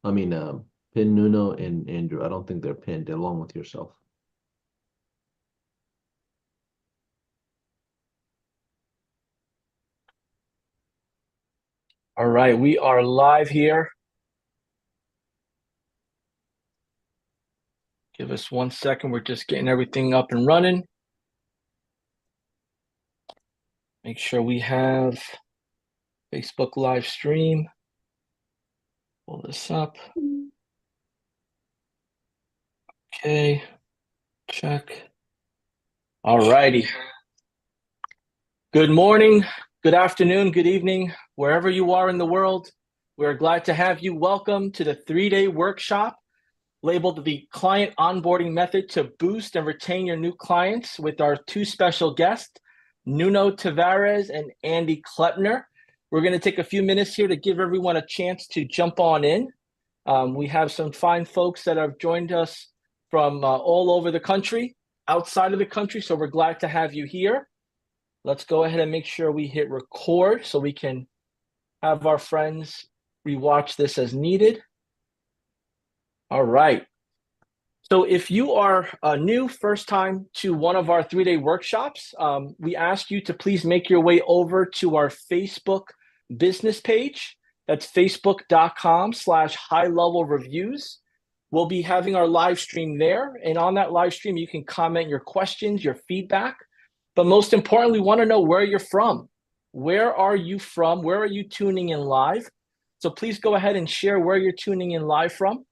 I mean, pin Nuno and Andrew. I don't think they're pinned along with yourself. All right, we are live here. Give us 1 second. We're just getting everything up and running. Make sure we have Facebook live stream. Pull this up. Okay, check. All righty. Good morning, good afternoon, good evening, wherever you are in the world. We're glad to have you. Welcome to the 3-day workshop labeled the Client Onboarding Method to boost and retain your new clients with our two special guests, Nuno Tavares and Andy Klepner. We're going to take a few minutes here to give everyone a chance to jump on in. We have some fine folks that have joined us from all over the country, outside of the country, so we're glad to have you here. Let's go ahead and make sure we hit record so we can have our friends rewatch this as needed. All right. So if you are new, first time to one of our 3-day workshops, we ask you to please make your way over to our Facebook business page. That's facebook.com/high-level-reviews. We'll be having our live stream there. And on that live stream, you can comment your questions, your feedback. But most importantly, we want to know where you're from. Where are you from? Where are you tuning in live? So please go ahead and share where you're tuning in live from.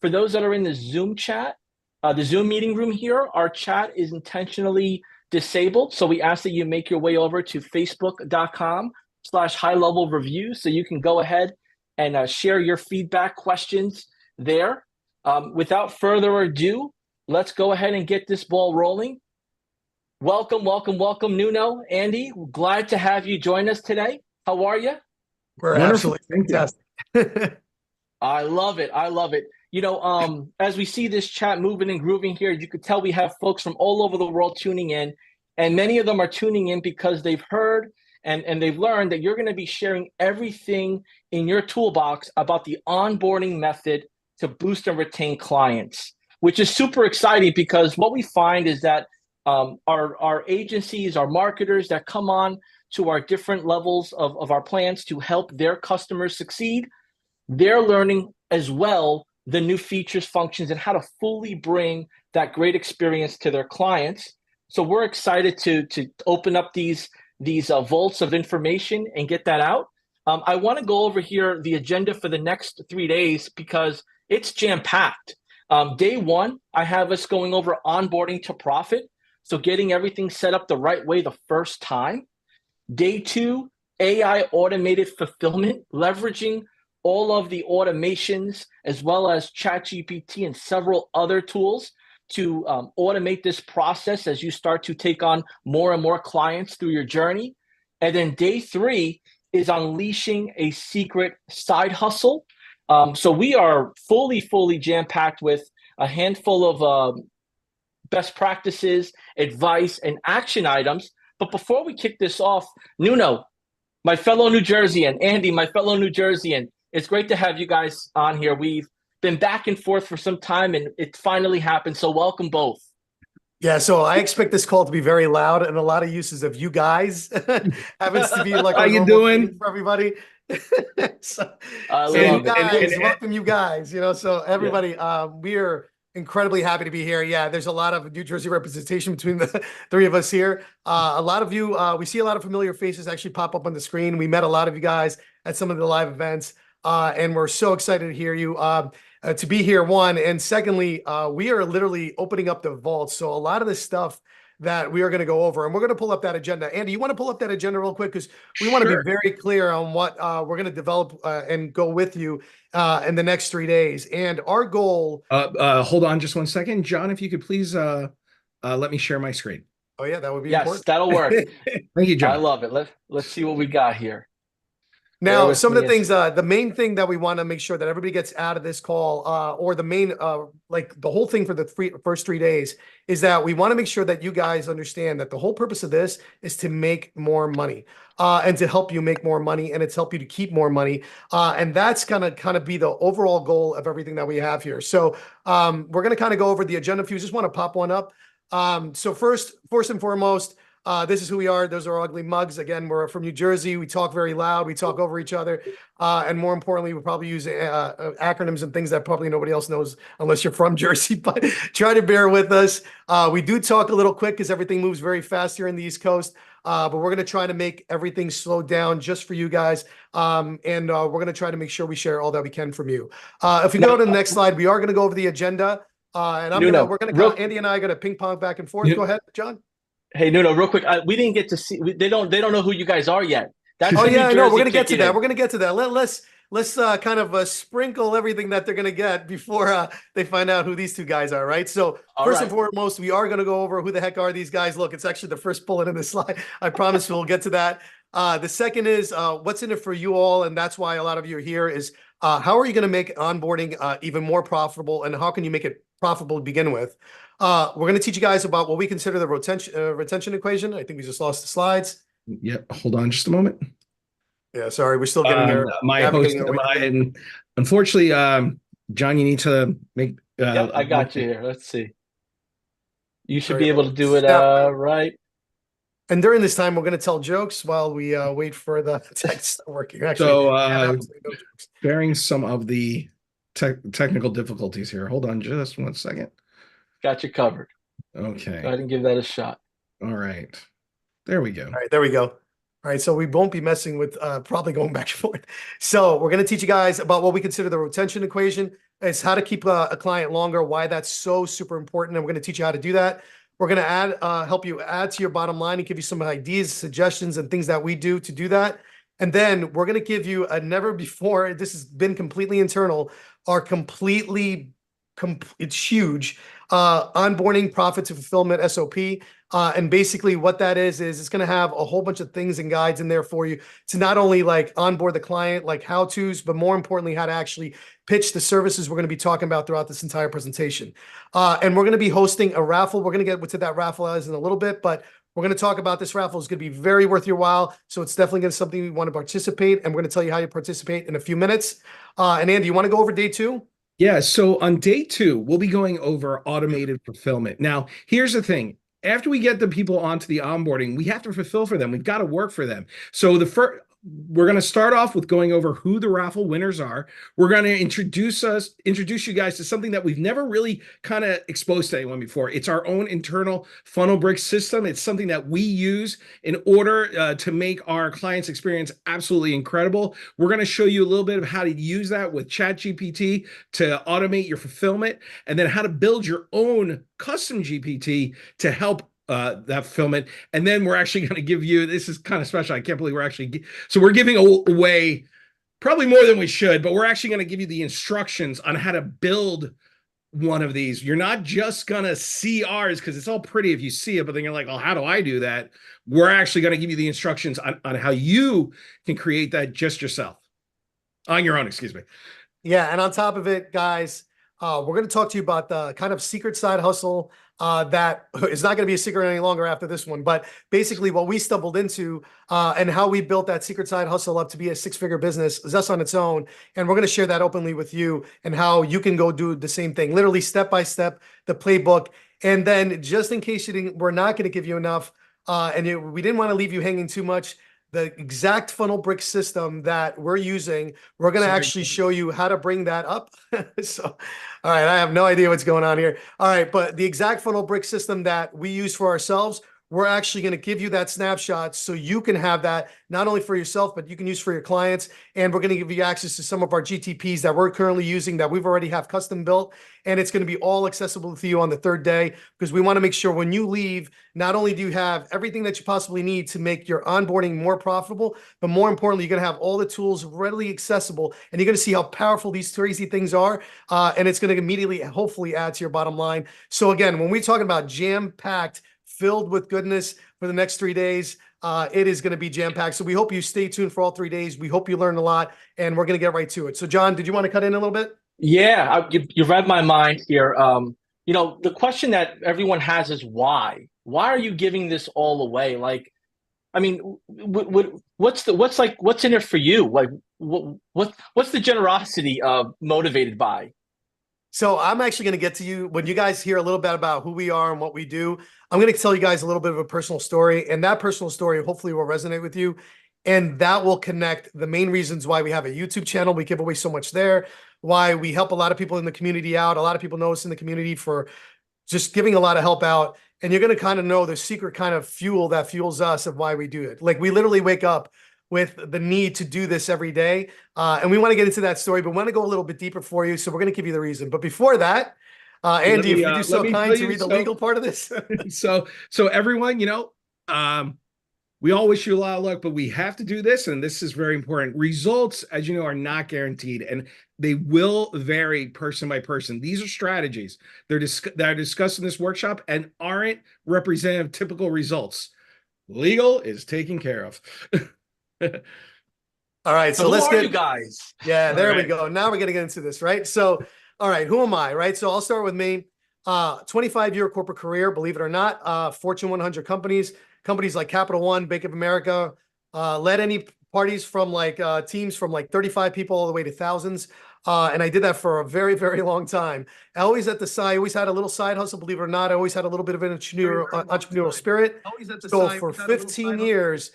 For those that are in the Zoom chat, the Zoom meeting room here, our chat is intentionally disabled. So we ask that you make your way over to facebook.com/high-level-reviews so you can go ahead and share your feedback questions there. Without further ado, let's go ahead and get this ball rolling. Welcome, welcome, welcome, Nuno. Andy, glad to have you join us today. How are you? We're Wonderful. absolutely fantastic. I love it. I love it. As we see this chat moving and grooving here, you could tell we have folks from all over the world tuning in, and many of them are tuning in because they've heard and they've learned that you're going to be sharing everything in your toolbox about the onboarding method to boost and retain clients, which is super exciting because what we find is that our agencies, our marketers that come on to our different levels of our plans to help their customers succeed, they're learning as well the new features, functions, and how to fully bring that great experience to their clients. So we're excited to open up these vaults of information and get that out. I want to go over here the agenda for the next 3 days because it's jam-packed. Day one, I have us going over onboarding to profit. So getting everything set up the right way the first time. Day two, AI automated fulfillment, leveraging all of the automations as well as ChatGPT and several other tools to automate this process as you start to take on more and more clients through your journey. And then day three is unleashing a secret side hustle. So we are fully jam-packed with a handful of best practices, advice, and action items. But before we kick this off, Nuno, my fellow New Jerseyan, Andy, my fellow New Jerseyan, it's great to have you guys on here. We've been back and forth for some time, and it finally happened. So welcome both. Yeah, so I expect this call to be very loud and a lot of uses of you guys. Happens to be like How our you normal doing? thing for everybody. so I so you love it. guys, welcome you guys. So everybody, we are incredibly happy to be here. Yeah, there's a lot of New Jersey representation between the three of us here. A lot of you, we see a lot of familiar faces actually pop up on the screen. We met a lot of you guys at some of the live events. And we're so excited to hear you, to be here, one. And secondly, we are literally opening up the vault. So a lot of the stuff that we are going to go over, and we're going to pull up that agenda. Andy, you want to pull up that agenda real quick? Because we want to be very clear on what we're going to develop and go with you in the next 3 days. And our goal. Hold on just 1 second. John, if you could please let me share my screen. Oh, yeah, that would be Yes, important. that'll work. Thank you, I John. love it. Let's see what we got here. Bear Now, with some of me the as- things, the main thing that we want to make sure that everybody gets out of this call, or the main, like the whole thing for the first 3 days is that we want to make sure that you guys understand that the whole purpose of this is to make more money, and to help you make more money, and it's help you to keep more money. And that's gonna kind of be the overall goal of everything that we have here. So, we're going to kind of go over the agenda. If you just want to pop one up. So first and foremost, this is who we are. Those are our ugly mugs. Again, we're from New Jersey. We talk very loud. We talk over each other. And more importantly, we probably use acronyms and things that probably nobody else knows unless you're from Jersey, but try to bear with us. We do talk a little quick because everything moves very fast here in the East Coast. But we're going to try to make everything slow down just for you guys. And we're going to try to make sure we share all that we can from you. If we go to the next slide, we are going to go over the agenda. And we're going to, Andy and I are going to ping pong back and forth. Go ahead, John. Hey, Nuno, real quick. We didn't get to see. They don't know who you guys are yet. That's Oh the yeah, New I know. We're Jersey gonna get to kick it that. in. We're gonna get to that. Let's kind of sprinkle everything that they're gonna get before they find out who these two guys are, right? So first and foremost, we are gonna go over who the heck are these guys. Look, it's actually the first bullet in this slide. I promise we'll get to that. The second is what's in it for you all, and that's why a lot of you are here. Is how are you gonna make onboarding even more profitable, and how can you make it profitable to begin with? We're gonna teach you guys about what we consider the retention equation. I think we just lost the slides. Yep. Hold on just a moment. Yeah, sorry, we're still getting there. My host, and unfortunately, John, you need to make. Yep, I got you here. Let's see. You should be able to do it right. And during this time, we're going to tell jokes while we wait for the text working. Actually, so bearing some of the technical difficulties here. Hold on just 1 second. Got you covered. Okay. Go ahead and give that a shot. All right. There we go. All right, there we go. All right, so we won't be messing with probably going back and forth. So we're going to teach you guys about what we consider the retention equation. It's how to keep a client longer, why that's so super important, and we're going to teach you how to do that. We're going to help you add to your bottom line and give you some ideas, suggestions, and things that we do to do that. And then we're going to give you a never before, this has been completely internal, our it's huge, onboarding profit to fulfillment SOP. And basically what that is it's going to have a whole bunch of things and guides in there for you to not only like onboard the client, like how-tos, but more importantly, how to actually pitch the services we're going to be talking about throughout this entire presentation. And we're going to be hosting a raffle. We're going to get to that raffle as in a little bit, but we're going to talk about this raffle. It's going to be very worth your while. So it's definitely going to be something we want to participate. And we're going to tell you how you participate in a few minutes. And Andy, you want to go over day 2? Yeah, so on day 2, we'll be going over automated fulfillment. Now, here's the thing. After we get the people onto the onboarding, we have to fulfill for them. We've got to work for them. So we're going to start off with going over who the raffle winners are. We're going to introduce you guys to something that we've never really kind of exposed to anyone before. It's our own internal funnel brick system. It's something that we use in order to make our clients' experience absolutely incredible. We're going to show you a little bit of how to use that with ChatGPT to automate your fulfillment, and then how to build your own custom GPT to help that fulfillment. And then we're actually going to give you, this is kind of special. I can't believe we're giving away probably more than we should, but we're actually going to give you the instructions on how to build one of these. You're not just going to see ours because it's all pretty if you see it, but then you're like, oh, how do I do that? We're actually going to give you the instructions on how you can create that just yourself on your own, excuse me. Yeah. And on top of it, guys, we're going to talk to you about the kind of secret side hustle that is not going to be a secret any longer after this one. But basically what we stumbled into and how we built that secret side hustle up to be a 6-figure business is us on its own. And we're going to share that openly with you and how you can go do the same thing, literally step by step, the playbook. And then just in case we're not going to give you enough we didn't want to leave you hanging too much, the exact funnel brick system that we're using, we're going to actually show you how to bring that up. So, all right, I have no idea what's going on here. All right, but the exact funnel brick system that we use for ourselves, we're actually going to give you that snapshot so you can have that not only for yourself, but you can use for your clients. And we're going to give you access to some of our GTPs that we're currently using that we've already have custom built. And it's going to be all accessible to you on the 3rd day, because we want to make sure when you leave, not only do you have everything that you possibly need to make your onboarding more profitable, but more importantly, you're going to have all the tools readily accessible, and you're going to see how powerful these crazy things are. And it's going to immediately, hopefully, add to your bottom line. So again, when we're talking about jam-packed, filled with goodness, for the next 3 days. It is going to be jam-packed. So we hope you stay tuned for all 3 days. We hope you learn a lot, and we're going to get right to it. So John, did you want to cut in a little bit? Yeah, you read my mind here. The question that everyone has is why? Why are you giving this all away? Like, I mean, what's in it for you? Like, what's the generosity motivated by? So I'm actually going to get to you when you guys hear a little bit about who we are and what we do. I'm going to tell you guys a little bit of a personal story, and that personal story hopefully will resonate with you. And that will connect the main reasons why we have a YouTube channel. We give away so much there, why we help a lot of people in the community out. A lot of people know us in the community for just giving a lot of help out. And you're going to kind of know the secret kind of fuel that fuels us of why we do it. Like, we literally wake up with the need to do this every day. And we want to get into that story, but we want to go a little bit deeper for you. So we're going to give you the reason. But before that, Andy, if you do so kind to read the legal part of this. So everyone, we all wish you a lot of luck, but we have to do this, and this is very important. Results, as you know, are not guaranteed, and they will vary person by person. These are strategies that are discussed in this workshop and aren't representative of typical results. Legal is taken care of. All right, so let's get you guys. Yeah, there we go. Now we're going to get into this, right? So, all right, who am I, right? So I'll start with me. 25-year corporate career, believe it or not. Fortune 100 companies like Capital One, Bank of America, led any parties from teams from 35 people all the way to thousands. And I did that for a very, very long time. I always had a little side hustle, believe it or not. I always had a little bit of an entrepreneurial spirit. So for 15 years,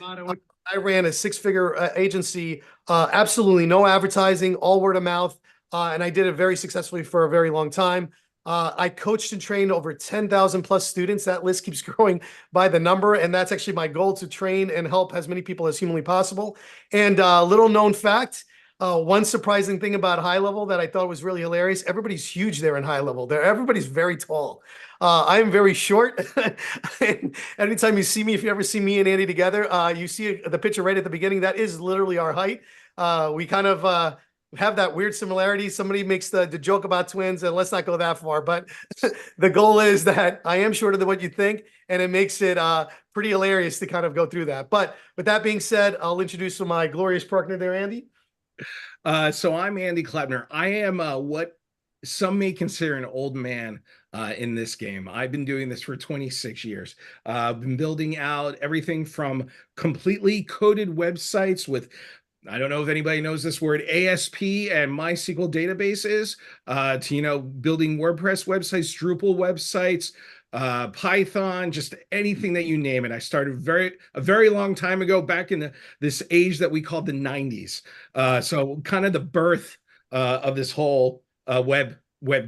I ran a 6-figure agency, absolutely no advertising, all word of mouth. And I did it very successfully for a very long time. I coached and trained over 10,000 plus students. That list keeps growing by the number. And that's actually my goal, to train and help as many people as humanly possible. And little known fact, one surprising thing about high level that I thought was really hilarious. Everybody's huge there in high level. Everybody's very tall. I am very short. And anytime you see me, if you ever see me and Andy together, you see the picture right at the beginning. That is literally our height. We kind of have that weird similarity. Somebody makes the joke about twins, and let's not go that far. But the goal is that I am shorter than what you think, and it makes it pretty hilarious to kind of go through that. But with that being said, I'll introduce my glorious partner there, Andy. So I'm Andy Klepner. I am what some may consider an old man in this game. I've been doing this for 26 years. I've been building out everything from completely coded websites with, I don't know if anybody knows this word, ASP and MySQL databases, to, building WordPress websites, Drupal websites, Python, just anything that you name it. I started a very long time ago, back in this age that we called the 90s. So kind of the birth of this whole web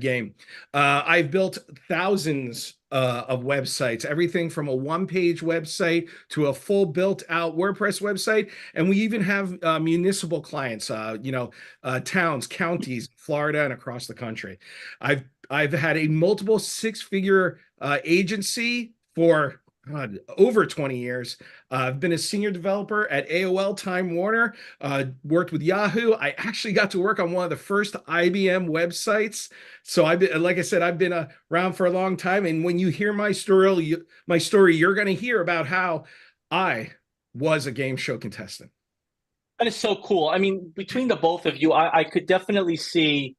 game. I've built thousands of websites, everything from a one-page website to a full built-out WordPress website, and we even have municipal clients, towns, counties, Florida, and across the country. I've had a multiple 6-figure agency for over 20 years. I've been a senior developer at AOL Time Warner, worked with Yahoo. I actually got to work on one of the first IBM websites. So like I said, I've been around for a long time. And when you hear my story, you're going to hear about how I was a game show contestant. That is so cool. I mean, between the both of you, I could definitely see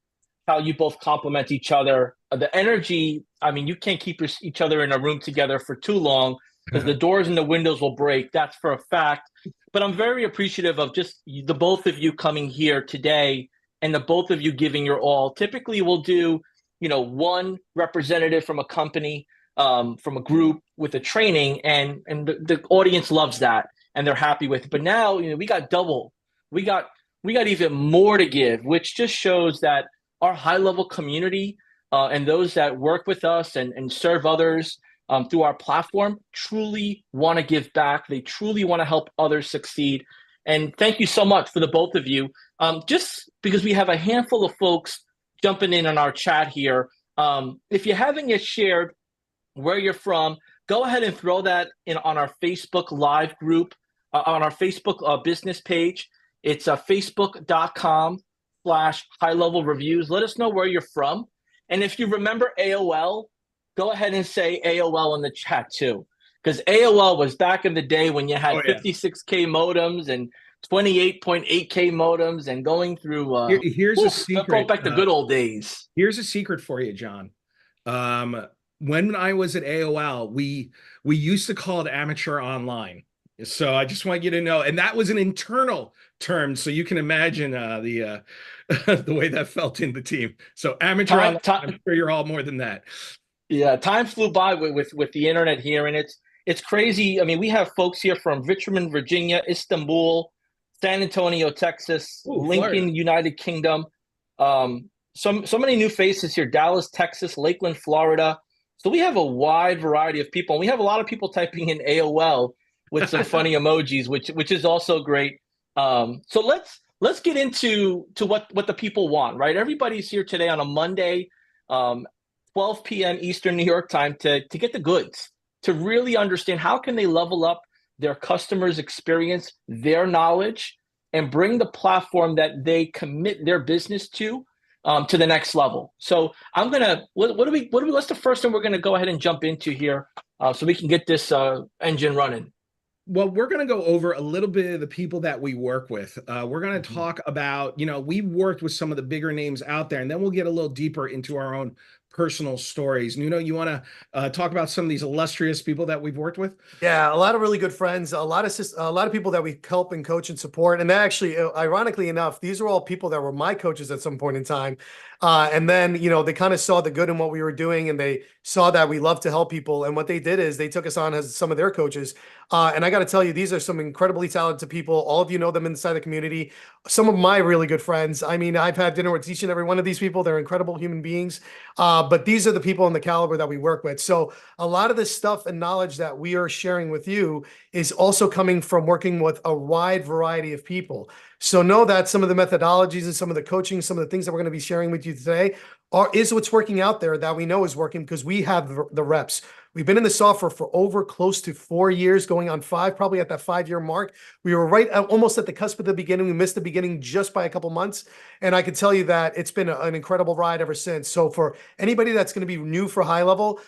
how you both complement each other. The energy, I mean, you can't keep each other in a room together for too long because the doors and the windows will break. That's for a fact. But I'm very appreciative of just the both of you coming here today and the both of you giving your all. Typically, we'll do, one representative from a company, from a group with a training, and the audience loves that and they're happy with it. But now, we got double. We got even more to give, which just shows that our high-level community and those that work with us and serve others through our platform truly want to give back. They truly want to help others succeed. And thank you so much for the both of you. Just because we have a handful of folks jumping in on our chat here, if you haven't yet shared where you're from, go ahead and throw that in on our Facebook Live group, on our Facebook business page. It's facebook.com/high-level reviews. Let us know where you're from. And if you remember AOL, go ahead and say AOL in the chat too, because AOL was back in the day when you had Oh, yeah. 56K modems and 28.8K modems and going through Here's a secret. back to good old days. Here's a secret for you, John. When I was at AOL, we used to call it amateur online. So I just want you to know, and that was an internal term, so you can imagine the the way that felt in the team. So amateur online, I'm sure you're all more than that. Yeah, time flew by with the internet here, and it's crazy. I mean, we have folks here from Richmond, Virginia, Istanbul, San Antonio, Texas, Lincoln, Florida. United Kingdom. So many new faces here: Dallas, Texas, Lakeland, Florida. So we have a wide variety of people, and we have a lot of people typing in AOL with some funny emojis, which is also great. So let's get into what the people want, right? Everybody's here today on a Monday, 12 p.m. Eastern New York time to get the goods, to really understand how can they level up their customers' experience, their knowledge, and bring the platform that they commit their business to the next level. So I'm gonna what's the first thing we're gonna go ahead and jump into here so we can get this engine running. Well, we're going to go over a little bit of the people that we work with. We're going to talk about, we worked with some of the bigger names out there, and then we'll get a little deeper into our own personal stories. Nuno, you want to talk about some of these illustrious people that we've worked with? Yeah, a lot of really good friends, a lot of people that we help and coach and support. And actually, ironically enough, these are all people that were my coaches at some point in time. And then, they kind of saw the good in what we were doing, and they saw that we love to help people. And what they did is they took us on as some of their coaches. And I got to tell you, these are some incredibly talented people. All of you know them inside the community. Some of my really good friends. I mean, I've had dinner with each and every one of these people. They're incredible human beings. But these are the people in the caliber that we work with. So a lot of this stuff and knowledge that we are sharing with you is also coming from working with a wide variety of people. So know that some of the methodologies and some of the coaching, some of the things that we're going to be sharing with you today is what's working out there that we know is working because we have the reps. We've been in the software for over close to 4 years, going on 5, probably at that 5-year mark. We were right almost at the cusp of the beginning. We missed the beginning just by a couple months. And I can tell you that it's been an incredible ride ever since. So for anybody that's going to be new for high level,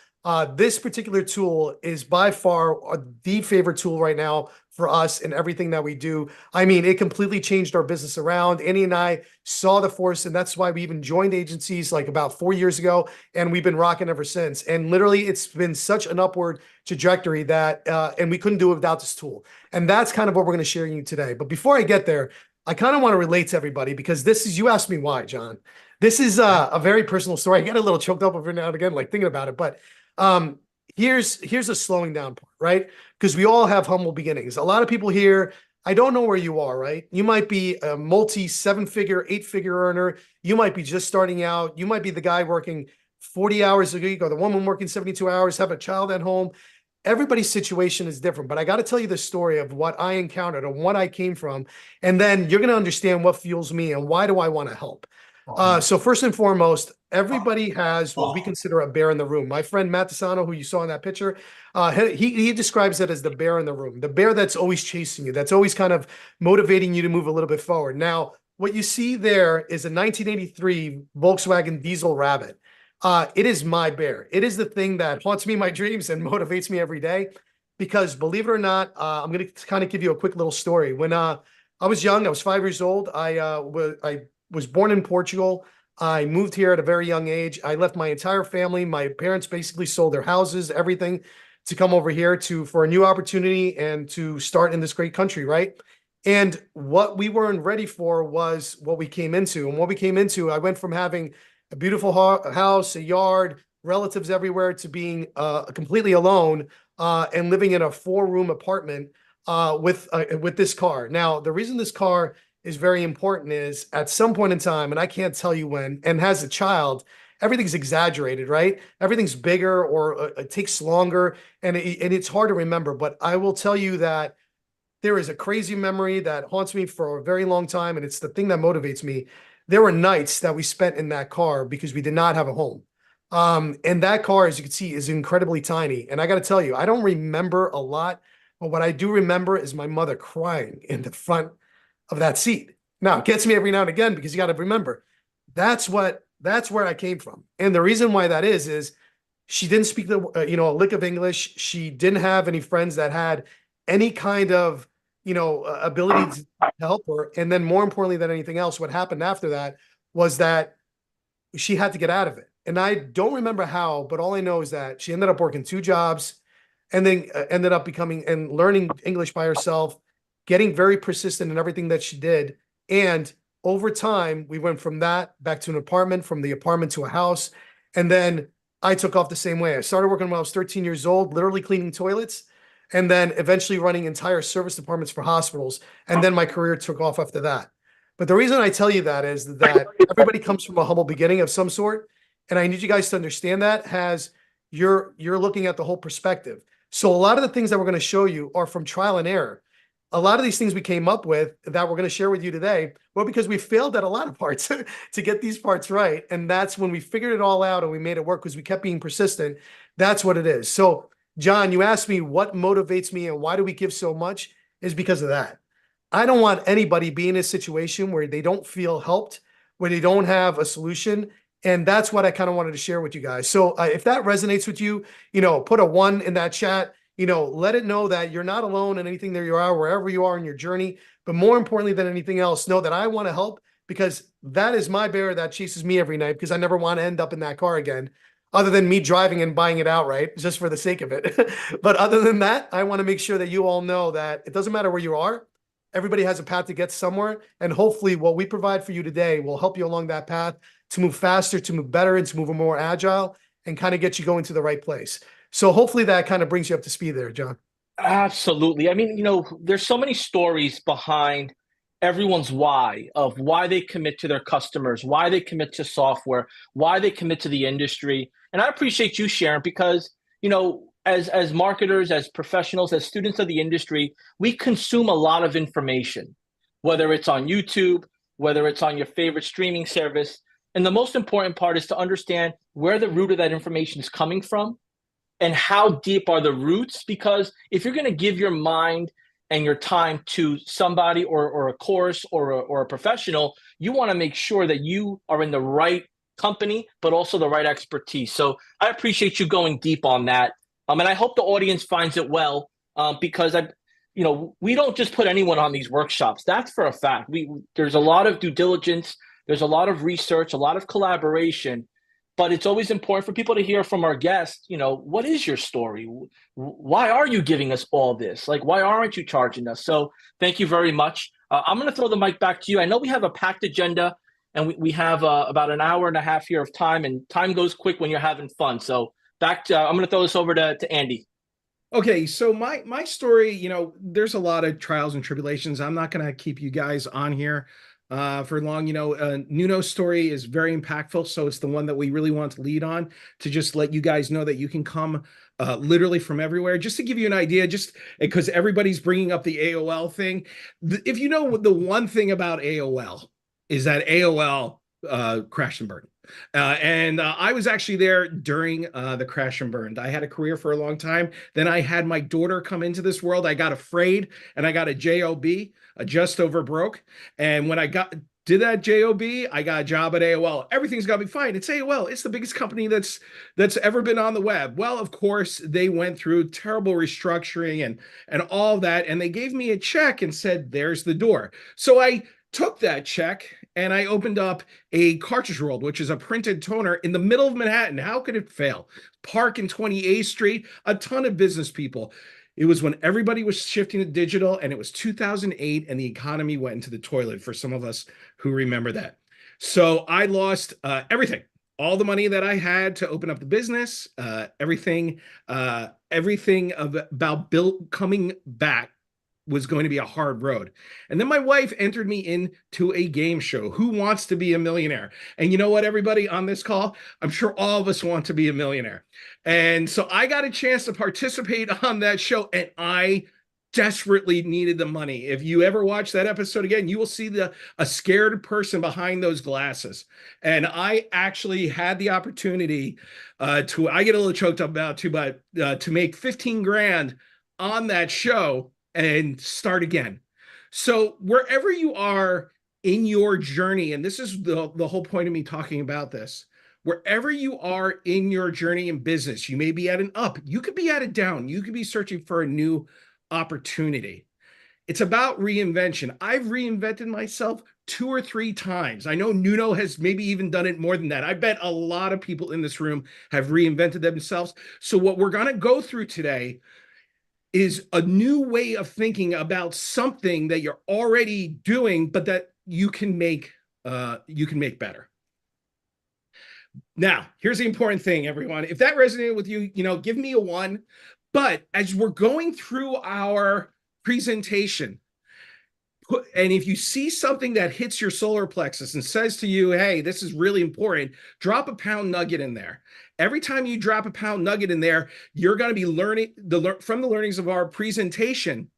this particular tool is by far the favorite tool right now for us in everything that we do. I mean, it completely changed our business around. Annie and I saw the force, and that's why we even joined agencies like about 4 years ago, and we've been rocking ever since. And literally, it's been such an upward trajectory that, and we couldn't do it without this tool. And that's kind of what we're going to share with you today. But before I get there, I kind of want to relate to everybody because this is, you asked me why, John. This is a very personal story. I get a little choked up every now and again, like thinking about it, but here's a slowing down part, right? Because we all have humble beginnings. A lot of people here, I don't know where you are, right? You might be a multi 7-figure, 8-figure earner. You might be just starting out. You might be the guy working 40 hours a week or the woman working 72 hours, have a child at home. Everybody's situation is different, but I got to tell you the story of what I encountered and what I came from. And then you're going to understand what fuels me and why do I want to help. So first and foremost, everybody has what we consider a bear in the room. My friend Matt Tisano, who you saw in that picture, he describes it as the bear in the room, the bear that's always chasing you, that's always kind of motivating you to move a little bit forward. Now, what you see there is a 1983 Volkswagen Diesel Rabbit. It is my bear. It is the thing that haunts me in my dreams and motivates me every day because believe it or not, I'm going to kind of give you a quick little story. When I was young, I was 5 years old. I was born in Portugal. I moved here at a very young age. I left my entire family. My parents basically sold their houses, everything to come over here for a new opportunity and to start in this great country, right? And what we weren't ready for was what we came into. And what we came into, I went from having a beautiful house, a yard, relatives everywhere to being completely alone and living in a 4-room apartment with this car. Now, the reason this car is very important is at some point in time, and I can't tell you when, and as a child, everything's exaggerated, right? Everything's bigger or it takes longer and it's hard to remember. But I will tell you that there is a crazy memory that haunts me for a very long time. And it's the thing that motivates me. There were nights that we spent in that car because we did not have a home. And that car, as you can see, is incredibly tiny. And I got to tell you, I don't remember a lot, but what I do remember is my mother crying in the front of that seat. Now, it gets me every now and again because you got to remember, that's where I came from. And the reason why that is She didn't speak a lick of English. She didn't have any friends that had any kind of, ability to help her. And then more importantly than anything else, what happened after that was that she had to get out of it. And I don't remember how, but all I know is that she ended up working 2 jobs and then ended up becoming and learning English by herself, getting very persistent in everything that she did. And over time, we went from that back to an apartment, from the apartment to a house. And then I took off the same way. I started working when I was 13 years old, literally cleaning toilets, and then eventually running entire service departments for hospitals. And then my career took off after that. But the reason I tell you that is that everybody comes from a humble beginning of some sort. And I need you guys to understand that you're looking at the whole perspective. So a lot of the things that we're going to show you are from trial and error. A lot of these things we came up with that we're going to share with you today, well, because we failed at a lot of parts to get these parts right. And that's when we figured it all out and we made it work because we kept being persistent. That's what it is. So, John, you asked me what motivates me and why do we give so much is because of that. I don't want anybody being in a situation where they don't feel helped, where they don't have a solution. And that's what I kind of wanted to share with you guys. So if that resonates with you, put a 1 in that chat, let it know that you're not alone in anything that you are, wherever you are in your journey. But more importantly than anything else, know that I want to help because that is my bear that chases me every night because I never want to end up in that car again, other than me driving and buying it outright just for the sake of it. But other than that, I want to make sure that you all know that it doesn't matter where you are. Everybody has a path to get somewhere. And hopefully what we provide for you today will help you along that path to move faster, to move better, and to move more agile and kind of get you going to the right place. So hopefully that kind of brings you up to speed there, John. Absolutely. I mean, there's so many stories behind everyone's why of why they commit to their customers, why they commit to software, why they commit to the industry. And I appreciate you sharing because, as marketers, as professionals, as students of the industry, we consume a lot of information, whether it's on YouTube, whether it's on your favorite streaming service. And the most important part is to understand where the root of that information is coming from and how deep are the roots. Because if you're going to give your mind and your time to somebody or a course or a professional, you want to make sure that you are in the right company, but also the right expertise. So I appreciate you going deep on that. And I hope the audience finds it well, because we don't just put anyone on these workshops. That's for a fact. There's a lot of due diligence. There's a lot of research, a lot of collaboration, but it's always important for people to hear from our guests, what is your story? Why are you giving us all this? Like, why aren't you charging us? So thank you very much. I'm going to throw the mic back to you. I know we have a packed agenda and we have about an hour and a half here of time, and time goes quick when you're having fun. So I'm going to throw this over to Andy. Okay, so my story, there's a lot of trials and tribulations. I'm not going to keep you guys on here for long. Nuno's story is very impactful, so it's the one that we really want to lead on, to just let you guys know that you can come literally from everywhere. Just to give you an idea, just because everybody's bringing up the AOL thing. If you know the one thing about AOL is that AOL crashed and burned. And I was actually there during the crash and burned. I had a career for a long time. Then I had my daughter come into this world. I got afraid and I got a JOB, a just over broke. And when I did that JOB, I got a job at AOL. Everything's got to be fine. It's AOL. It's the biggest company that's ever been on the web. Well, of course, they went through terrible restructuring and all that. And they gave me a check and said, there's the door. So I took that check and I opened up a Cartridge World, which is a printed toner in the middle of Manhattan. How could it fail? Park in 28th Street, a ton of business people. It was when everybody was shifting to digital, and it was 2008, and the economy went into the toilet for some of us who remember that. So I lost everything, all the money that I had to open up the business, everything about coming back was going to be a hard road. And then my wife entered me into a game show, Who Wants to Be a Millionaire? And you know what, everybody on this call, I'm sure all of us want to be a millionaire. And so I got a chance to participate on that show, and I desperately needed the money. If you ever watch that episode again, you will see a scared person behind those glasses. And I actually had the opportunity I get a little choked up about too, but to make 15 grand on that show and start again. So wherever you are in your journey, and this is the whole point of me talking about this, Wherever you are in your journey in business, you may be at an up, you could be at a down, you could be searching for a new opportunity. It's about reinvention. I've reinvented myself 2 or 3 times. I know Nuno has maybe even done it more than that. I bet a lot of people in this room have reinvented themselves. So what we're going to go through today is a new way of thinking about something that you're already doing, but that you can make better. Now, here's the important thing, everyone. If that resonated with you, give me a 1. But as we're going through our presentation, and if you see something that hits your solar plexus and says to you, hey, this is really important, drop a pound nugget in there. Every time you drop a pound nugget in there, you're going to be learning from the learnings of our presentation.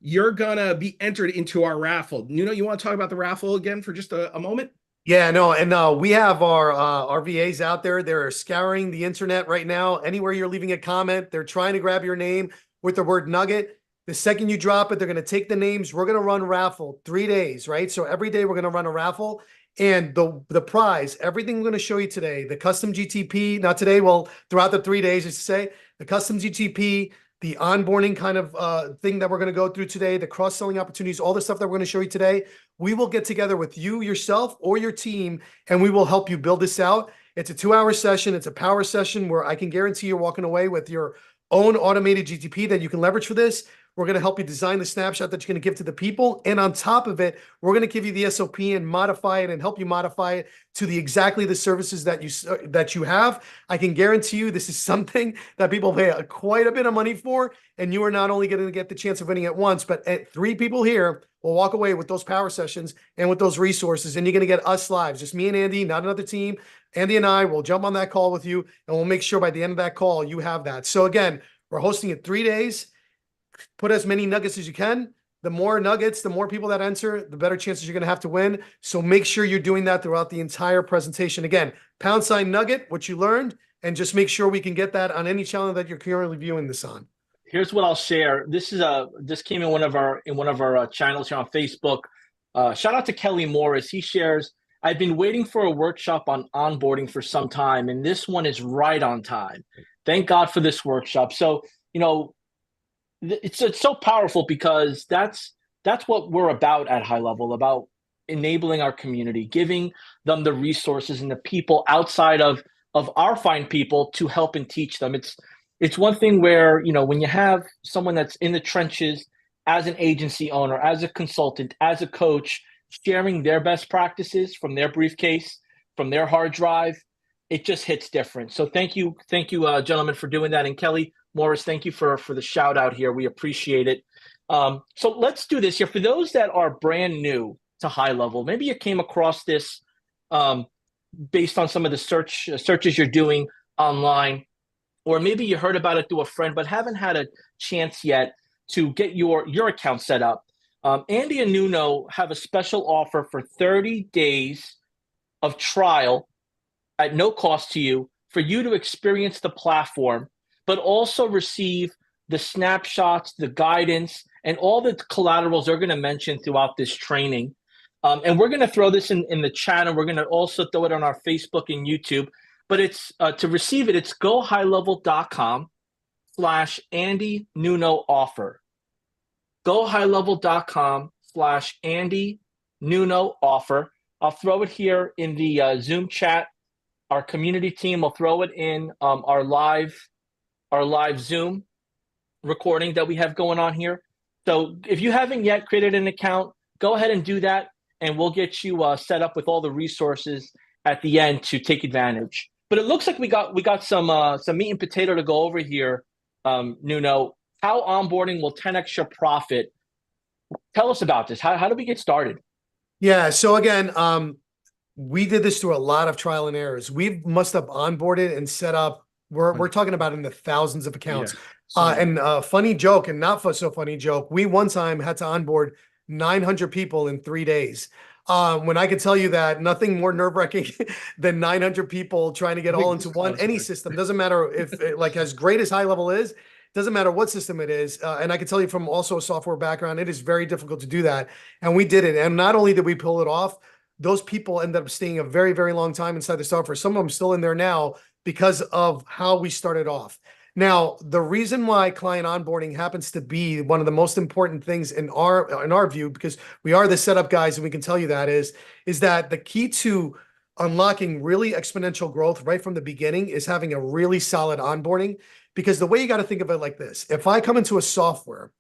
You're going to be entered into our raffle. Nuno, you want to talk about the raffle again for just a moment? Yeah, no, and we have our VAs out there. They're scouring the internet right now. Anywhere you're leaving a comment, they're trying to grab your name with the word nugget. The second you drop it, they're going to take the names. We're going to run raffle 3 days, right? So every day we're going to run a raffle. And the prize, everything we're going to show you today, the custom GTP, not today, well, throughout the 3 days, as to say, the custom GTP, the onboarding kind of thing that we're going to go through today, the cross-selling opportunities, all the stuff that we're going to show you today, we will get together with you, yourself, or your team, and we will help you build this out. It's a 2-hour session. It's a power session where I can guarantee you're walking away with your own automated GTP that you can leverage for this. We're going to help you design the snapshot that you're going to give to the people. And on top of it, we're going to give you the SOP and modify it and help you modify it to exactly the services that you have. I can guarantee you this is something that people pay quite a bit of money for. And you are not only going to get the chance of winning at once, but 3 people here will walk away with those power sessions and with those resources. And you're going to get us live, just me and Andy, not another team. Andy and I will jump on that call with you, and we'll make sure by the end of that call, you have that. So again, we're hosting it 3 days. Put as many nuggets as you can. The more nuggets, the more people that enter, the better chances you're going to have to win. So make sure you're doing that throughout the entire presentation. Again, # nugget, what you learned, and just make sure we can get that on any channel that you're currently viewing this on. Here's what I'll share. This came in one of our channels here on Facebook. Shout out to Kelly Morris. He shares, I've been waiting for a workshop on onboarding for some time, and this one is right on time. Thank God for this workshop. So, it's so powerful because that's what we're about at High Level, about enabling our community, giving them the resources and the people outside of our fine people to help and teach them. It's one thing where, when you have someone that's in the trenches as an agency owner, as a consultant, as a coach, sharing their best practices from their briefcase, from their hard drive, it just hits different. So thank you, gentlemen, for doing that. And Kelly Morris, thank you for the shout out here. We appreciate it. So let's do this here. For those that are brand new to High Level, maybe you came across this based on some of the searches you're doing online, or maybe you heard about it through a friend, but haven't had a chance yet to get your account set up. Andy and Nuno have a special offer for 30 days of trial at no cost to you for you to experience the platform, but also receive the snapshots, the guidance, and all the collaterals they're going to mention throughout this training. And we're going to throw this in the chat, and we're going to also throw it on our Facebook and YouTube. But it's to receive it, it's gohighlevel.com/Andy Nuno offer. Gohighlevel.com/Andy Nuno offer. I'll throw it here in the Zoom chat. Our community team will throw it in our live Zoom recording that we have going on here. So if you haven't yet created an account, go ahead and do that, and we'll get you set up with all the resources at the end to take advantage. But it looks like we got some meat and potato to go over here, Nuno. How onboarding will 10x your profit. Tell us about this. How do we get started? Yeah. So again, we did this through a lot of trial and errors. We must have onboarded and set up. We're talking about in the thousands of accounts. Yeah. And a funny joke, and not so funny joke. We one time had to onboard 900 people in 3 days. When I could tell you that nothing more nerve-wracking than 900 people trying to get all into any system. Doesn't matter if like as great as High Level is, doesn't matter what system it is. And I can tell you from also a software background, it is very difficult to do that. And we did it. And not only did we pull it off, those people end up staying a very, very long time inside the software. Some of them still in there now because of how we started off. Now, the reason why client onboarding happens to be one of the most important things in our view, because we are the setup guys and we can tell you that is that the key to unlocking really exponential growth right from the beginning is having a really solid onboarding. Because the way you got to think of it like this, if I come into a software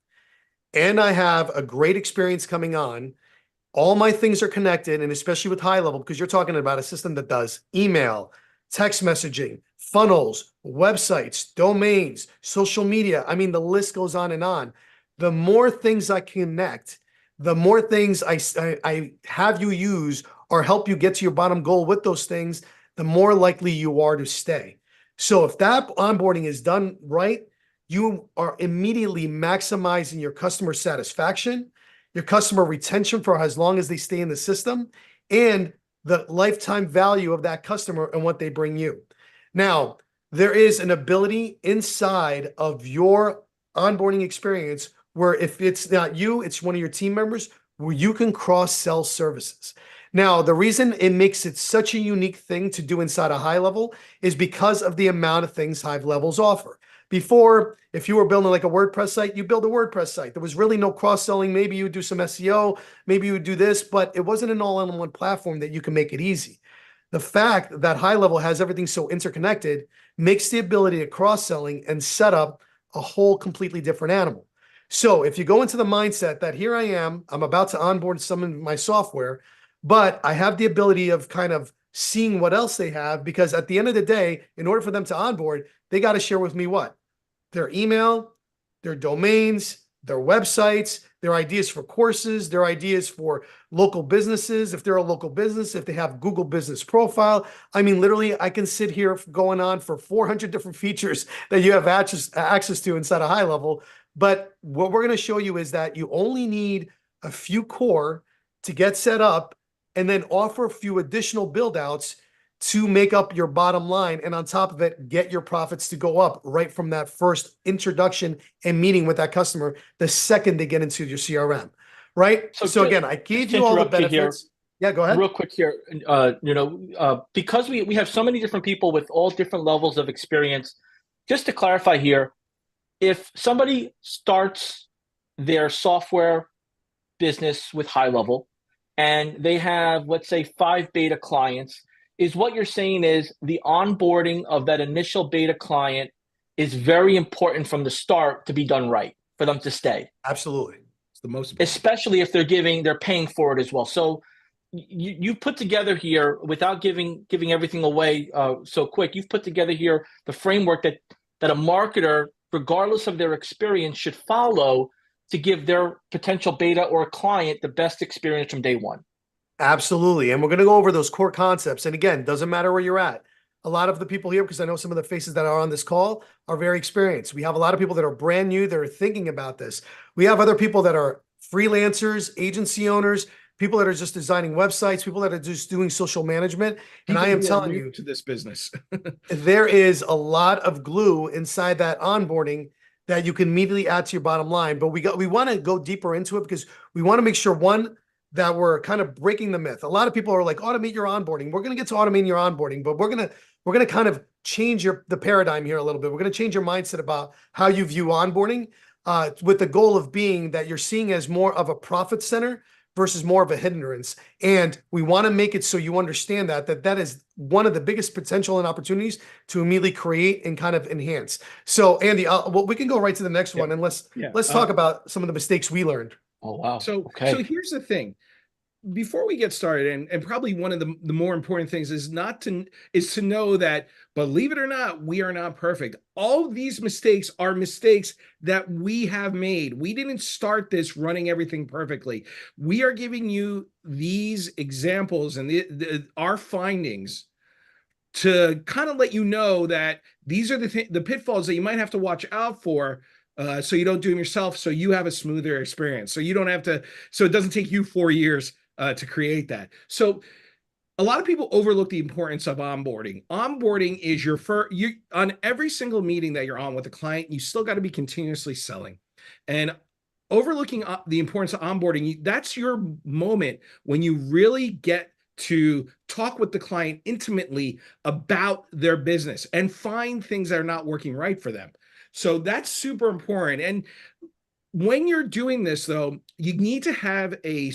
and I have a great experience coming on, all my things are connected, and especially with high level, because you're talking about a system that does email, text messaging, funnels, websites, domains, social media. I mean, the list goes on and on. The more things I connect, the more things I have you use or help you get to your bottom goal with those things, the more likely you are to stay. So if that onboarding is done right, you are immediately maximizing your customer satisfaction, your customer retention for as long as they stay in the system, and the lifetime value of that customer and what they bring you. Now, there is an ability inside of your onboarding experience where if it's not you, it's one of your team members, where you can cross-sell services. Now, the reason it makes it such a unique thing to do inside a high level is because of the amount of things high levels offer. Before, if you were building like a WordPress site, you build a WordPress site. There was really no cross-selling. Maybe you would do some SEO, maybe you would do this, but it wasn't an all-in-one platform that you can make it easy. The fact that high level has everything so interconnected makes the ability to cross-selling and set up a whole completely different animal. So if you go into the mindset that here I am, I'm about to onboard some of my software, but I have the ability of kind of seeing what else they have, because at the end of the day, in order for them to onboard, they got to share with me what? Their email, their domains, their websites, their ideas for courses, their ideas for local businesses. If they're a local business, if they have Google Business Profile. I mean, literally, I can sit here going on for 400 different features that you have access to inside a high level. But what we're going to show you is that you only need a few core to get set up and then offer a few additional build outs to make up your bottom line. And on top of it, get your profits to go up right from that first introduction and meeting with that customer the second they get into your CRM, right? So again, I gave you all the benefits. Yeah, go ahead. Real quick here, because we have so many different people with all different levels of experience, just to clarify here, if somebody starts their software business with high level and they have, let's say, 5 beta clients, is what you're saying is the onboarding of that initial beta client is very important from the start to be done right for them to stay. Absolutely. It's the most important. Especially if they're paying for it as well. So you put together here, without giving everything away so quick, you've put together here the framework that a marketer, regardless of their experience, should follow to give their potential beta or client the best experience from day one. Absolutely. And we're going to go over those core concepts. And again, doesn't matter where you're at. A lot of the people here, because I know some of the faces that are on this call are very experienced. We have a lot of people that are brand new, that are thinking about this. We have other people that are freelancers, agency owners, people that are just designing websites, people that are just doing social management. And I am telling you, to this business, there is a lot of glue inside that onboarding that you can immediately add to your bottom line. But we want to go deeper into it because we want to make sure, one, that we're kind of breaking the myth. A lot of people are like, automate your onboarding. We're going to get to automating your onboarding, but we're going to kind of change the paradigm here a little bit. We're going to change your mindset about how you view onboarding, with the goal of being that you're seeing as more of a profit center versus more of a hindrance. And we want to make it so you understand that is one of the biggest potential and opportunities to immediately create and kind of enhance. So Andy, well, we can go right to the next one, and let's talk about some of the mistakes we learned. Oh, wow. So here's the thing. Before we get started, and probably one of the more important things is to know that, believe it or not, we are not perfect. All of these mistakes are mistakes that we have made. We didn't start this running everything perfectly. We are giving you these examples and our findings to kind of let you know that these are the pitfalls that you might have to watch out for. So you don't do them yourself, so you have a smoother experience. So you don't have to, so it doesn't take you 4 years to create that. So a lot of people overlook the importance of onboarding. Onboarding is on every single meeting that you're on with a client, you still got to be continuously selling. And overlooking the importance of onboarding, that's your moment when you really get to talk with the client intimately about their business and find things that are not working right for them. So that's super important. And when you're doing this, though, you need to have a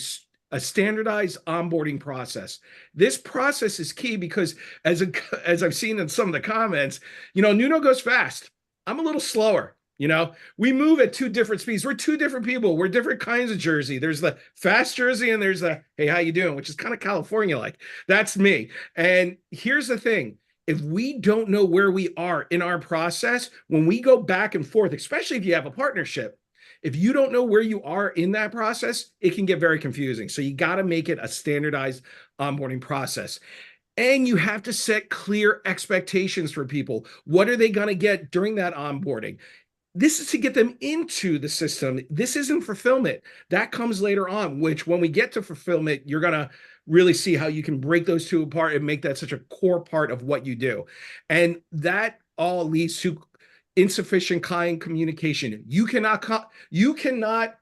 standardized onboarding process. This process is key because as I've seen in some of the comments, Nuno goes fast. I'm a little slower. We move at two different speeds. We're two different people. We're different kinds of jersey. There's the fast jersey and there's the, hey, how you doing? Which is kind of California-like. That's me. And here's the thing. If we don't know where we are in our process, when we go back and forth, especially if you have a partnership, if you don't know where you are in that process, it can get very confusing. So you got to make it a standardized onboarding process. And you have to set clear expectations for people. What are they going to get during that onboarding? This is to get them into the system. This isn't fulfillment. That comes later on, which when we get to fulfillment, you're going to really see how you can break those two apart and make that such a core part of what you do. And that all leads to insufficient client communication. You cannot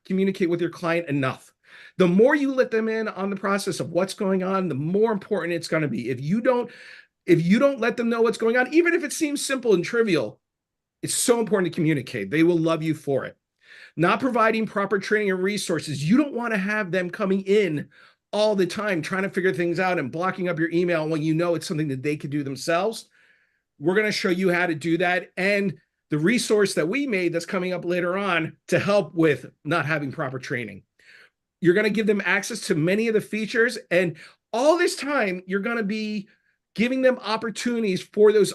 communicate with your client enough. The more you let them in on the process of what's going on, the more important it's going to be. If you don't let them know what's going on, even if it seems simple and trivial, it's so important to communicate. They will love you for it. Not providing proper training and resources. You don't want to have them coming in all the time trying to figure things out and blocking up your email when you know it's something that they could do themselves. We're going to show you how to do that. And the resource that we made that's coming up later on to help with not having proper training. You're going to give them access to many of the features. And all this time, you're going to be giving them opportunities for those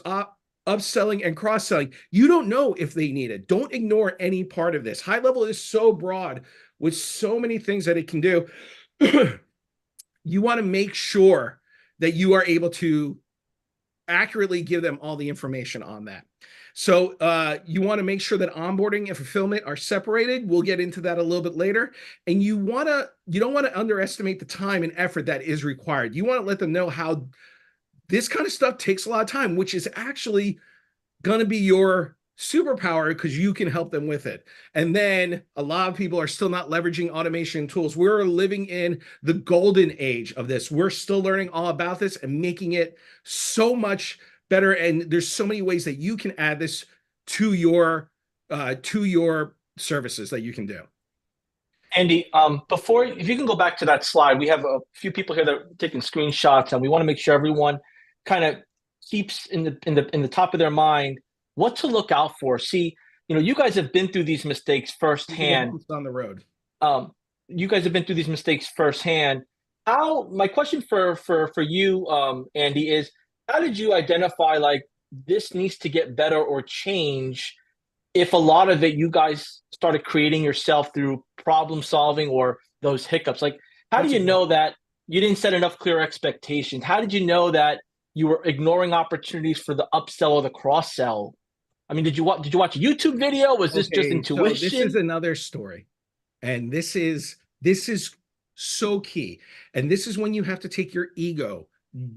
upselling and cross-selling. You don't know if they need it. Don't ignore any part of this. High level is so broad with so many things that it can do. You want to make sure that you are able to accurately give them all the information on that. So you want to make sure that onboarding and fulfillment are separated. We'll get into that a little bit later. And you don't want to underestimate the time and effort that is required. You want to let them know how this kind of stuff takes a lot of time, which is actually going to be your superpower because you can help them with it. And then a lot of people are still not leveraging automation tools. We're living in the golden age of this. We're still learning all about this and making it so much better. And there's so many ways that you can add this to your services that you can do. Andy, if you can go back to that slide, we have a few people here that are taking screenshots, and we want to make sure everyone kind of keeps in the top of their mind what to look out for. See, you guys have been through these mistakes firsthand. On the road. You guys have been through these mistakes firsthand. My question for you, Andy, is how did you identify like this needs to get better or change if a lot of it you guys started creating yourself through problem solving or those hiccups? Like, how do you know that you didn't set enough clear expectations? How did you know that you were ignoring opportunities for the upsell or the cross sell? I mean, did you watch a YouTube video? Was this just intuition? So this is another story, and this is so key. And this is when you have to take your ego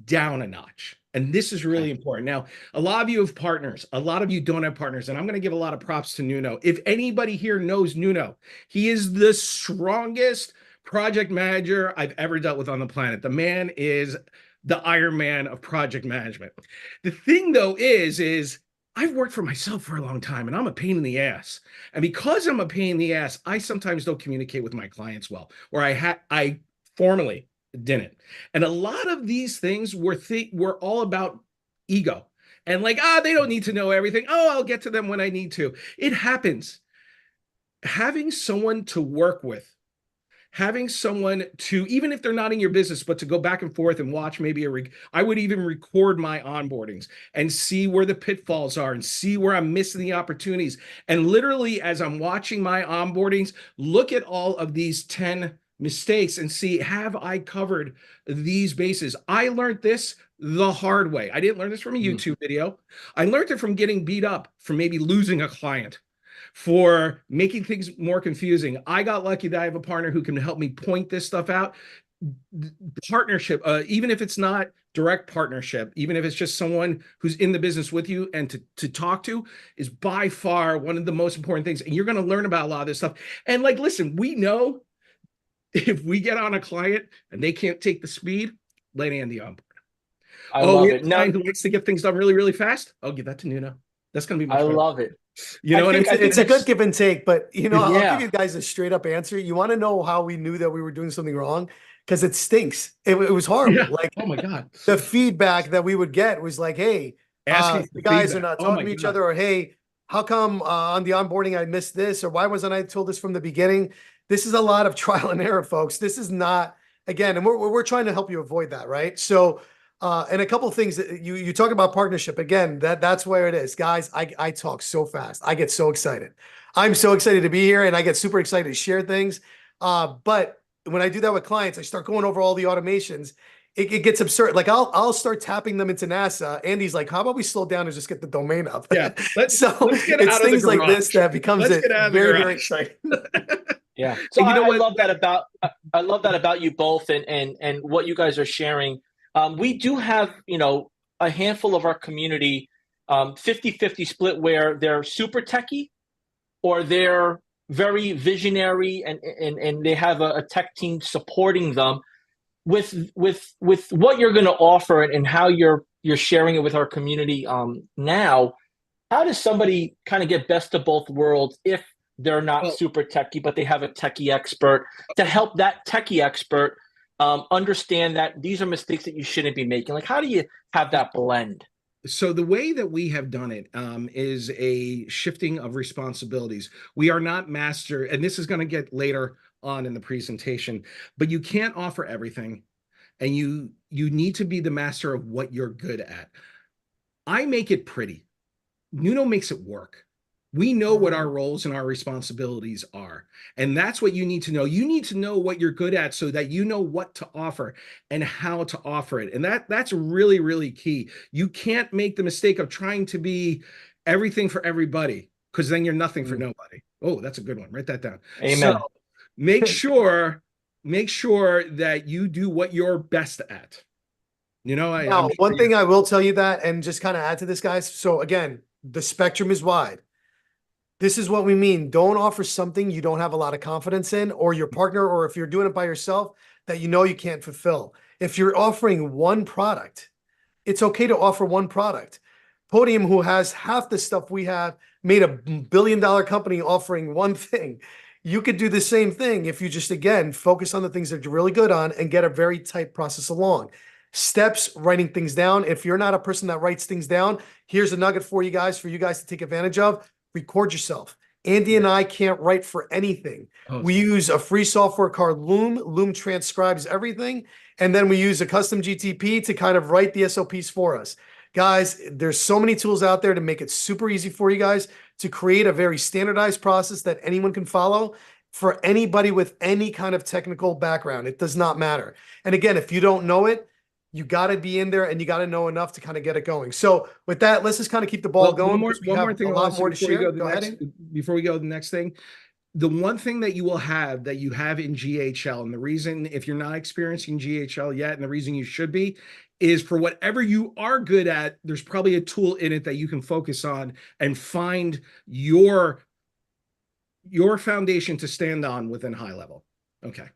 down a notch. And this is really important. Now, a lot of you have partners. A lot of you don't have partners. And I'm going to give a lot of props to Nuno. If anybody here knows Nuno, he is the strongest project manager I've ever dealt with on the planet. The man is the Iron Man of project management. The thing, though, is I've worked for myself for a long time, and I'm a pain in the ass. And because I'm a pain in the ass, I sometimes don't communicate with my clients well, or I formally didn't. And a lot of these things were all about ego and like, they don't need to know everything. I'll get to them when I need to. It happens. Having someone to work with, having someone to, even if they're not in your business, but to go back and forth and watch maybe I would even record my onboardings and see where the pitfalls are and see where I'm missing the opportunities. And literally, as I'm watching my onboardings, look at all of these 10 mistakes and see, have I covered these bases? I learned this the hard way. I didn't learn this from a YouTube video. I learned it from getting beat up, from maybe losing a client, for making things more confusing. I got lucky that I have a partner who can help me point this stuff out. Partnership, even if it's not direct partnership, even if it's just someone who's in the business with you and to talk to, is by far one of the most important things. And you're going to learn about a lot of this stuff. And like, listen, we know if we get on a client and they can't take the speed, let Andy on board. I Oh, love we have it. a Now, guy who likes to get things done really, really fast. I'll give that to Nuno. That's going to be much I better. love it. You know what I'm I think saying? It's a good give and take, but I'll give Yeah. you guys a straight up answer. You want to know how we knew that we were doing something wrong? Because it stinks. It was horrible. Yeah. Like Oh my God. the feedback that we would get was like, hey, Asking for you guys are feedback. not Oh my talking to each God. other, or hey, how come on the onboarding I missed this, or why wasn't I told this from the beginning? This is a lot of trial and error, folks. This is not, again, and we're trying to help you avoid that, right? So and a couple of things that you talk about partnership again, that's where it is. Guys, I talk so fast. I get so excited. I'm so excited to be here and I get super excited to share things. But when I do that with clients, I start going over all the automations. It gets absurd. Like I'll start tapping them into NASA. Andy's like, how about we slow down and just get the domain up? Yeah. Let's So get it's out of the things like this garage. that becomes Let's it get out of the very, garage. very exciting. Yeah. So And you know I what? love that about you both and what you guys are sharing. We do have, a handful of our community, 50-50 split where they're super techie or they're very visionary and they have a tech team supporting them with what you're going to offer and how you're sharing it with our community now. How does somebody kind of get best of both worlds if they're not Well, super techie, but they have a techie expert to help that techie expert understand that these are mistakes that you shouldn't be making? Like, how do you have that blend? so the way that we have done it is a shifting of responsibilities. We are not master, and this is going to get later on in the presentation, but you can't offer everything, and you need to be the master of what you're good at. I make it pretty. Nuno makes it work. We know what our roles and our responsibilities are. And that's what you need to know. You need to know what you're good at so that you know what to offer and how to offer it. And that's really, really key. You can't make the mistake of trying to be everything for everybody, because then you're nothing for nobody. Oh, that's a good one. Write that down. Amen. So make sure that you do what you're best at. Now, I'm one sure thing I will tell you that, and just kind of add to this, guys. So again, the spectrum is wide. This is what we mean. Don't offer something you don't have a lot of confidence in, or your partner, or if you're doing it by yourself, that you can't fulfill. If you're offering one product, it's okay to offer one product. Podium, who has half the stuff we have, made $1 billion company offering one thing. You could do the same thing if you just, again, focus on the things that you're really good on and get a very tight process along. Steps, writing things down. If you're not a person that writes things down, here's a nugget for you guys to take advantage of. Record yourself. Andy and I can't write for anything. We use a free software called Loom. Loom transcribes everything. And then we use a custom GTP to kind of write the SOPs for us. Guys, there's so many tools out there to make it super easy for you guys to create a very standardized process that anyone can follow for anybody with any kind of technical background. It does not matter. And again, if you don't know it, you got to be in there and you got to know enough to kind of get it going. So with that, let's just kind of keep the ball going. One more thing. A lot more to share. Go ahead. Before we go to the next thing, the one thing that you will have that you have in GHL, and the reason, if you're not experiencing GHL yet, and the reason you should be, is for whatever you are good at, there's probably a tool in it that you can focus on and find your foundation to stand on within high level. Okay.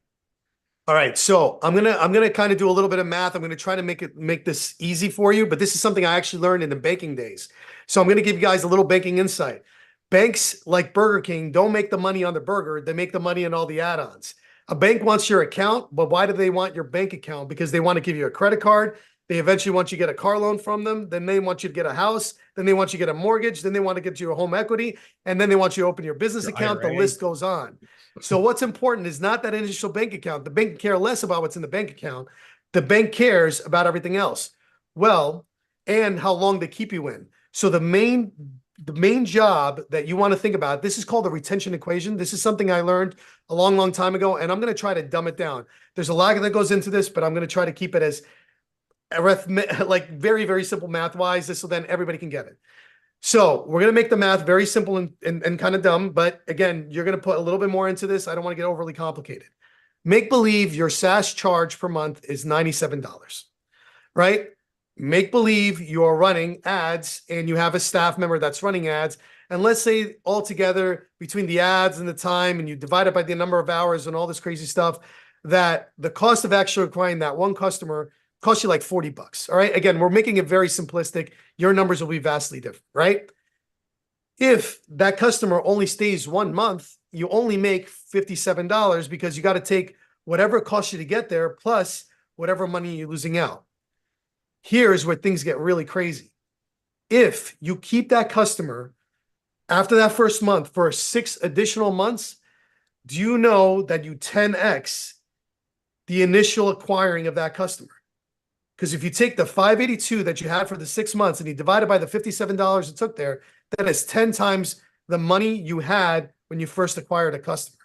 All right, so I'm gonna kind of do a little bit of math. I'm gonna try to make this easy for you, but this is something I actually learned in the banking days. So I'm gonna give you guys a little banking insight. Banks like Burger King don't make the money on the burger; they make the money on all the add-ons. A bank wants your account, but why do they want your bank account? Because they want to give you a credit card. They eventually want you to get a car loan from them. Then they want you to get a house. Then they want you to get a mortgage. Then they want to get you a home equity. And then they want you to open your business account. The list goes on. So what's important is not that initial bank account. The bank can care less about what's in the bank account. The bank cares about everything else. Well, and how long they keep you in. So the main job that you want to think about, this is called the retention equation. This is something I learned a long, long time ago, and I'm going to try to dumb it down. There's a lot that goes into this, but I'm going to try to keep it as like very, very simple math wise, so then everybody can get it. So we're going to make the math very simple and kind of dumb, but again, you're going to put a little bit more into this. I don't want to get overly complicated. Make believe your SaaS charge per month is $97, right? Make believe you're running ads and you have a staff member that's running ads. And let's say altogether between the ads and the time, and you divide it by the number of hours and all this crazy stuff, that the cost of actually acquiring that one customer costs you like 40 bucks. All right. Again, we're making it very simplistic. Your numbers will be vastly different, right? If that customer only stays 1 month, you only make $57 because you got to take whatever it costs you to get there plus whatever money you're losing out. Here's where things get really crazy. If you keep that customer after that first month for 6 additional months, do you know that you 10x the initial acquiring of that customer? Because if you take the 582 that you had for the 6 months and you divide it by the $57 it took there, that is 10 times the money you had when you first acquired a customer.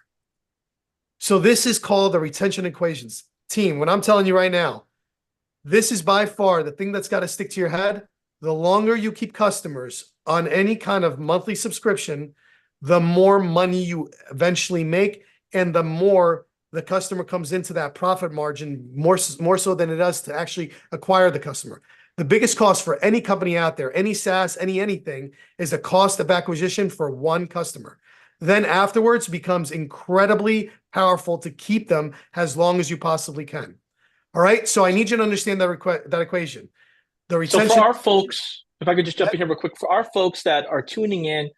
So this is called the retention equations. Team, what I'm telling you right now, this is by far the thing that's got to stick to your head. The longer you keep customers on any kind of monthly subscription, the more money you eventually make and the more the customer comes into that profit margin, more so than it does to actually acquire the customer. The biggest cost for any company out there, any SaaS, anything, is the cost of acquisition for one customer. Then afterwards becomes incredibly powerful to keep them as long as you possibly can. All right. So I need you to understand that equation. The retention. So for our folks, if I could just jump in here real quick, for our folks that are tuning in,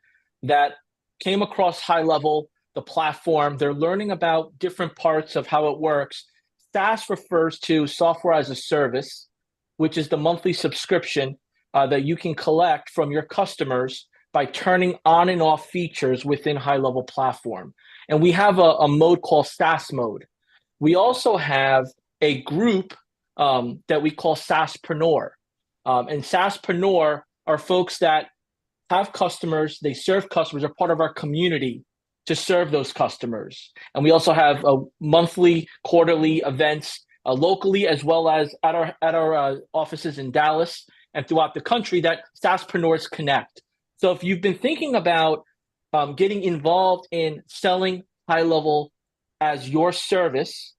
that came across High Level, the platform, they're learning about different parts of how it works. SaaS refers to software as a service, which is the monthly subscription that you can collect from your customers by turning on and off features within High Level platform. And we have a mode called SaaS mode. We also have a group that we call SaaSpreneur. And SaaSpreneur are folks that have customers, they serve customers, are part of our community to serve those customers. And we also have monthly, quarterly events locally, as well as at our offices in Dallas and throughout the country that SaaSpreneurs connect. So if you've been thinking about getting involved in selling High Level as your service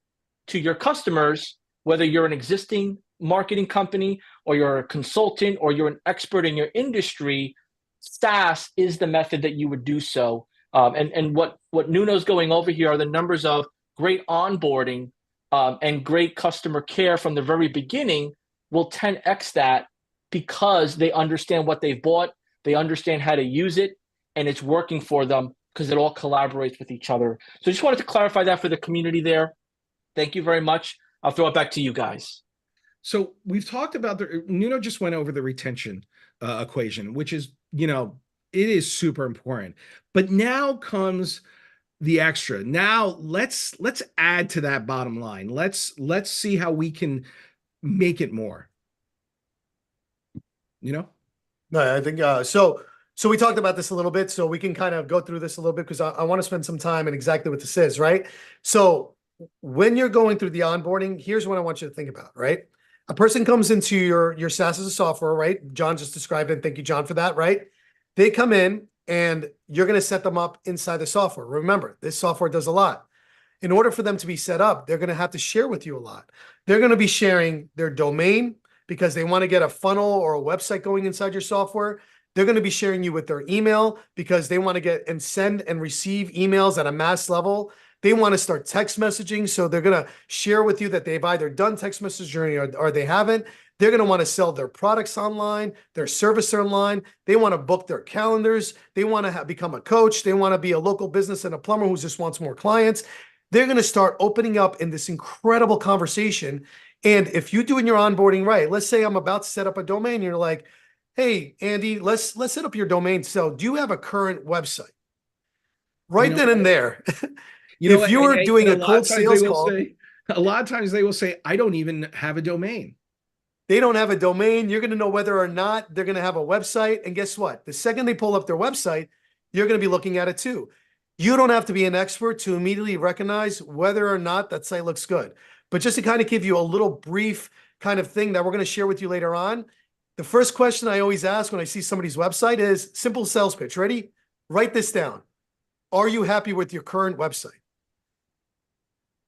to your customers, whether you're an existing marketing company or you're a consultant or you're an expert in your industry, SaaS is the method that you would do so. And what Nuno's going over here are the numbers of great onboarding and great customer care from the very beginning will 10x that because they understand what they've bought, they understand how to use it, and it's working for them because it all collaborates with each other. So I just wanted to clarify that for the community there. Thank you very much. I'll throw it back to you guys. So we've talked about Nuno just went over the retention equation, which is, it is super important. But now comes the extra. Now let's add to that bottom line. Let's see how we can make it more. No, I think so we talked about this a little bit, so we can kind of go through this a little bit because I want to spend some time in exactly what this is, right? So when you're going through the onboarding, here's what I want you to think about, right? A person comes into your SaaS as a software, right? John just described it. Thank you, John, for that, right? They come in and you're going to set them up inside the software. Remember, this software does a lot. In order for them to be set up, they're going to have to share with you a lot. They're going to be sharing their domain because they want to get a funnel or a website going inside your software. They're going to be sharing you with their email because they want to get and send and receive emails at a mass level. They want to start text messaging. So they're going to share with you that they've either done text messaging or they haven't. They're going to want to sell their products online, their service online. They want to book their calendars. They want to become a coach. They want to be a local business and a plumber who just wants more clients. They're going to start opening up in this incredible conversation. And if you're doing your onboarding right, let's say I'm about to set up a domain. You're like, hey, Andy, let's set up your domain. So do you have a current website? Right then and there. If you were doing a cold sales call, a lot of times they will say, I don't even have a domain. They don't have a domain. You're going to know whether or not they're going to have a website. And guess what? The second they pull up their website, you're going to be looking at it too. You don't have to be an expert to immediately recognize whether or not that site looks good. But just to kind of give you a little brief kind of thing that we're going to share with you later on, the first question I always ask when I see somebody's website is simple sales pitch. Ready? Write this down. Are you happy with your current website?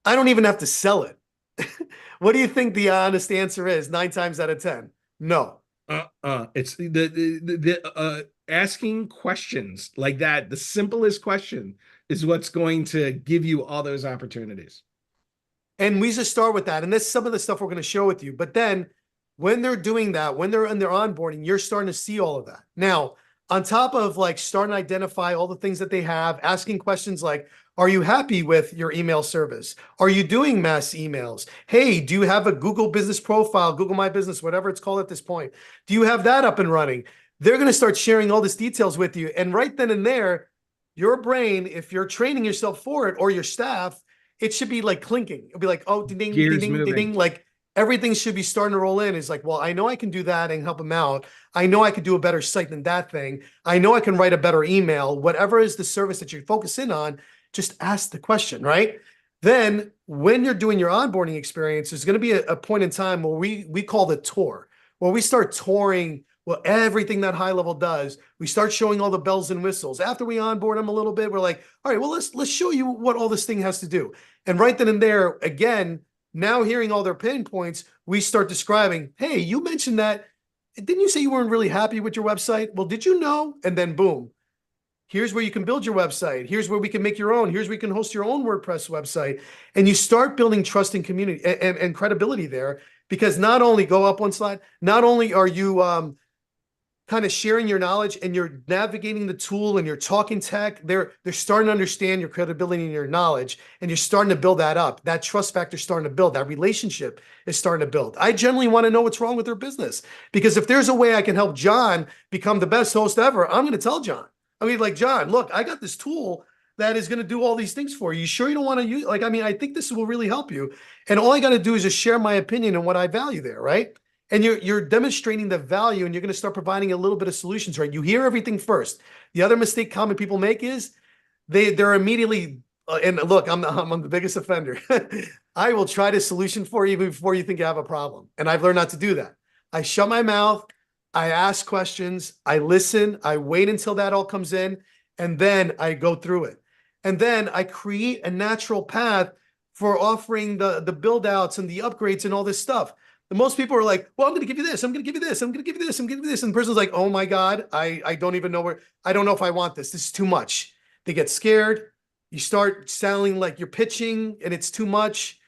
I don't even have to sell it. What do you think the honest answer is 9 times out of 10? No. It's the asking questions like that. The simplest question is what's going to give you all those opportunities. And we just start with that. And that's some of the stuff we're going to show with you. But then when they're doing that, when they're in their onboarding, you're starting to see all of that. Now, on top of like starting to identify all the things that they have, asking questions like, are you happy with your email service? Are you doing mass emails? Hey, do you have a Google business profile, Google My Business, whatever it's called at this point? Do you have that up and running? They're going to start sharing all these details with you. And right then and there, your brain, if you're training yourself for it or your staff, it should be like clinking. It'll be like, oh, ding, ding, Gears ding, ding, moving. ding. Like everything should be starting to roll in. It's like, well, I know I can do that and help them out. I know I could do a better site than that thing. I know I can write a better email. Whatever is the service that you focus in on, just ask the question, right? Then when you're doing your onboarding experience, there's going to be a point in time where we call the tour, where we start touring well, everything that high level does. We start showing all the bells and whistles. After we onboard them a little bit, we're like, all right, well, let's show you what all this thing has to do. And right then and there, again, now hearing all their pain points, we start describing, hey, you mentioned that. Didn't you say you weren't really happy with your website? Well, did you know? And then boom, here's where you can build your website. Here's where we can make your own. Here's where you can host your own WordPress website. And you start building trust and community and credibility there, because not only go up one slide, not only are you kind of sharing your knowledge and you're navigating the tool and you're talking tech, they're starting to understand your credibility and your knowledge, and you're starting to build that up. That trust factor is starting to build. That relationship is starting to build. I generally want to know what's wrong with their business, because if there's a way I can help John become the best host ever, I'm going to tell John. I mean, like, John, look, I got this tool that is going to do all these things for you. You sure you don't want to use, like, I mean, I think this will really help you. And all I got to do is just share my opinion and what I value there, right? And you're demonstrating the value, and you're going to start providing a little bit of solutions, right? You hear everything first. The other mistake common people make is they're immediately, and look, I'm the biggest offender. I will try to solution for you before you think you have a problem. And I've learned not to do that. I shut my mouth. I ask questions. I listen. I wait until that all comes in, and then I go through it. And then I create a natural path for offering the build outs and the upgrades and all this stuff. The most people are like, well, I'm going to give you this. I'm going to give you this. I'm going to give you this. I'm going to give you this. And the person's like, oh my God, I don't even know I don't know if I want this. This is too much. They get scared. You start sounding like you're pitching and it's too much,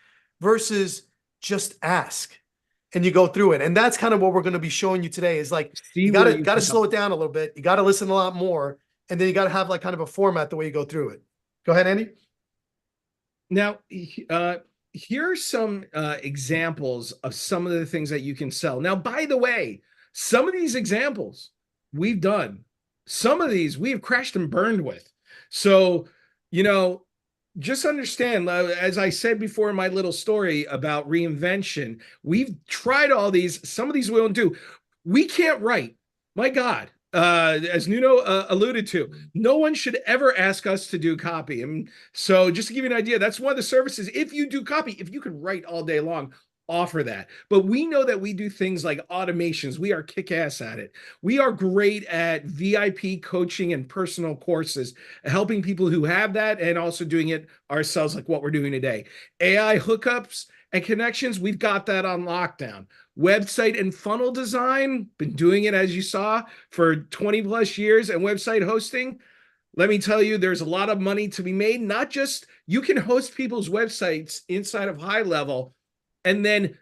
versus just ask and you go through it. And that's kind of what we're going to be showing you today is like, you got to slow it down a little bit. You got to listen a lot more. And then you got to have like kind of a format the way you go through it. Go ahead, Andy. Now, here are some examples of some of the things that you can sell. Now, by the way, some of these examples we've done, some of these we have crashed and burned with. So, just understand, as I said before in my little story about reinvention, we've tried all these. Some of these we won't do. We can't write. My God. As Nuno alluded to, no one should ever ask us to do copy. And so just to give you an idea, that's one of the services. If you do copy, if you could write all day long, offer that. But we know that we do things like automations. We are kick-ass at it. We are great at VIP coaching and personal courses, helping people who have that and also doing it ourselves, like what we're doing today. AI hookups and connections, we've got that on lockdown. Website and funnel design, been doing it, as you saw, for 20 plus years. And website hosting, let me tell you, there's a lot of money to be made. Not just, you can host people's websites inside of High Level and then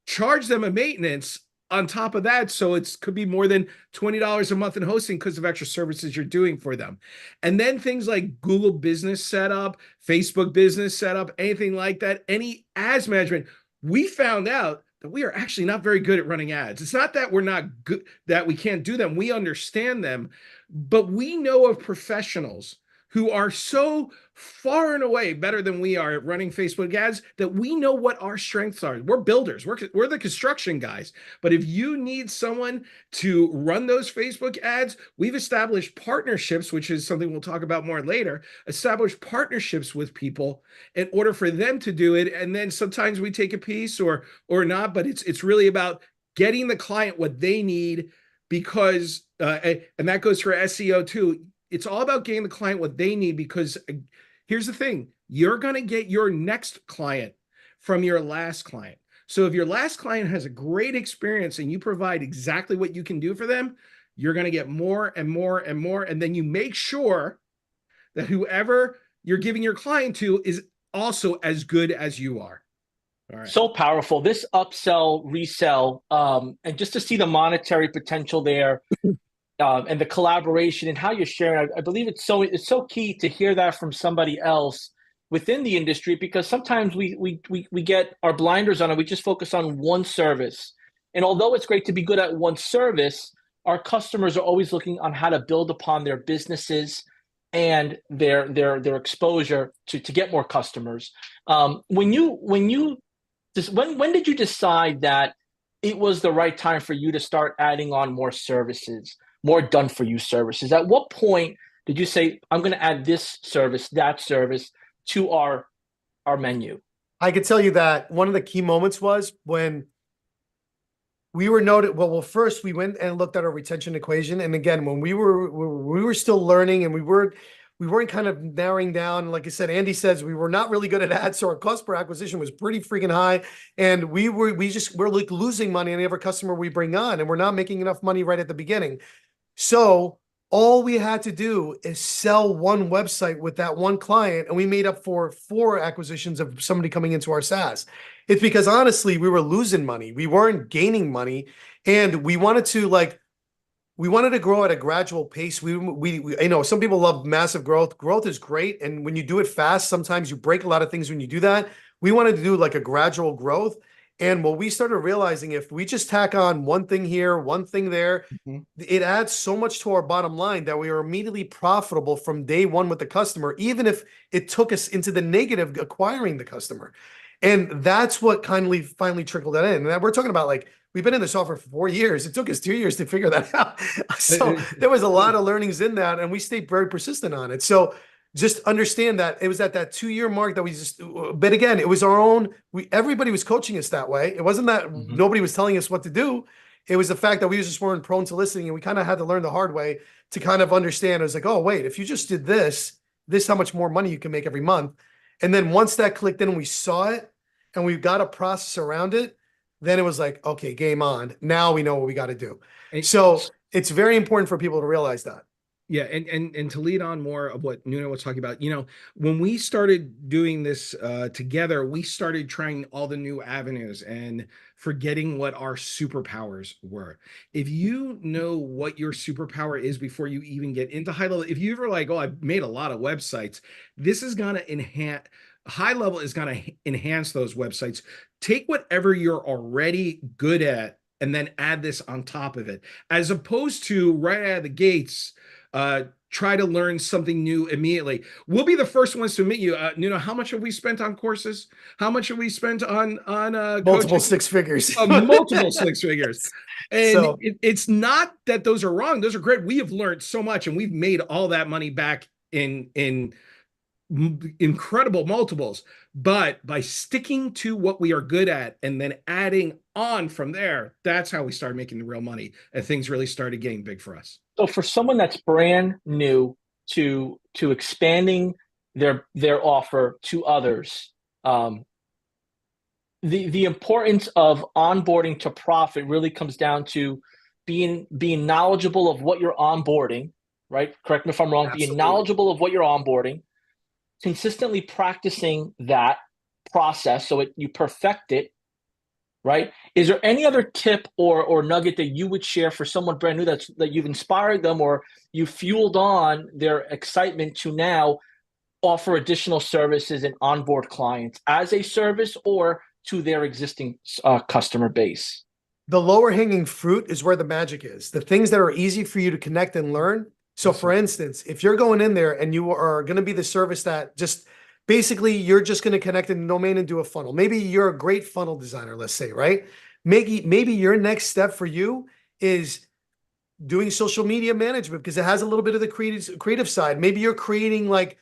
charge them a maintenance on top of that. So it could be more than $20 a month in hosting because of extra services you're doing for them. And then things like Google Business Setup, Facebook Business Setup, anything like that, any ads management. We found out that we are actually not very good at running ads. It's not that we're not good, that we can't do them. We understand them, but we know of professionals who are so far and away better than we are at running Facebook ads that we know what our strengths are. We're builders. We're the construction guys. But if you need someone to run those Facebook ads, we've established partnerships, which is something we'll talk about more later, established partnerships with people in order for them to do it. And then sometimes we take a piece or not, but it's really about getting the client what they need, because, and that goes for SEO too. It's all about getting the client what they need, because here's the thing, you're going to get your next client from your last client. So if your last client has a great experience and you provide exactly what you can do for them, you're going to get more and more and more. And then you make sure that whoever you're giving your client to is also as good as you are. All right. So powerful. This upsell, resell, and just to see the monetary potential there, and the collaboration and how you're sharing. I believe it's so key to hear that from somebody else within the industry, because sometimes we get our blinders on and we just focus on one service. And although it's great to be good at one service, our customers are always looking on how to build upon their businesses and their exposure to get more customers. When did you decide that it was the right time for you to start adding on more services, more done for you services? At what point did you say, I'm going to add this service, that service to our menu? I could tell you that one of the key moments was when we were noted. Well, first we went and looked at our retention equation. And again, when we were still learning and we weren't kind of narrowing down. Like I said, Andy says we were not really good at ads, so our cost per acquisition was pretty freaking high, and we're like losing money on every customer we bring on, and we're not making enough money right at the beginning. So all we had to do is sell one website with that one client, and we made up for 4 acquisitions of somebody coming into our SaaS. It's because honestly, we were losing money. We weren't gaining money, and we wanted to grow at a gradual pace. We you know, some people love massive growth. Growth is great, and when you do it fast, sometimes you break a lot of things when you do that. We wanted to do like a gradual growth. And what we started realizing, if we just tack on one thing here, one thing there, it adds so much to our bottom line that we are immediately profitable from day one with the customer, even if it took us into the negative acquiring the customer. And that's what finally trickled that in. And we're talking about, like, we've been in the software for 4 years. It took us 2 years to figure that out. So there was a lot of learnings in that, and we stayed very persistent on it. So just understand that it was at that 2-year mark that but again, it was our own, everybody was coaching us that way. It wasn't that nobody was telling us what to do. It was the fact that we just weren't prone to listening, and we kind of had to learn the hard way to kind of understand. It was like, oh, wait, if you just did this how much more money you can make every month. And then once that clicked in and we saw it and we got a process around it, then it was like, okay, game on. Now we know what we got to do. So it's very important for people to realize that. Yeah, and to lead on more of what Nuno was talking about, you know, when we started doing this together, we started trying all the new avenues and forgetting what our superpowers were. If you know what your superpower is before you even get into high level, if you ever like, oh, I've made a lot of websites, this is going to enhance. High level is going to enhance those websites. Take whatever you're already good at and then add this on top of it, as opposed to right out of the gates, try to learn something new immediately. We'll be the first ones to admit, you, Nuno, how much have we spent on courses? How much have we spent on multiple coaching? 6 figures? Multiple 6 figures. And So, it's not that those are wrong. Those are great. We have learned so much, and we've made all that money back in incredible multiples. But by sticking to what we are good at and then adding on from there, that's how we started making the real money, and things really started getting big for us. So for someone that's brand new to expanding their offer to others, the importance of onboarding to profit really comes down to being knowledgeable of what you're onboarding, right? Correct me if I'm wrong. Absolutely. Being knowledgeable of what you're onboarding, consistently practicing that process so you perfect it, right? Is there any other tip or nugget that you would share for someone brand new that you've inspired them or you fueled on their excitement to now offer additional services and onboard clients as a service or to their existing customer base? The lower hanging fruit is where the magic is. The things that are easy for you to connect and learn. So for instance, if you're going in there and you are going to be the service that just basically you're just going to connect in the domain and do a funnel. Maybe you're a great funnel designer, let's say, right? Maybe your next step for you is doing social media management because it has a little bit of the creative side. Maybe you're creating like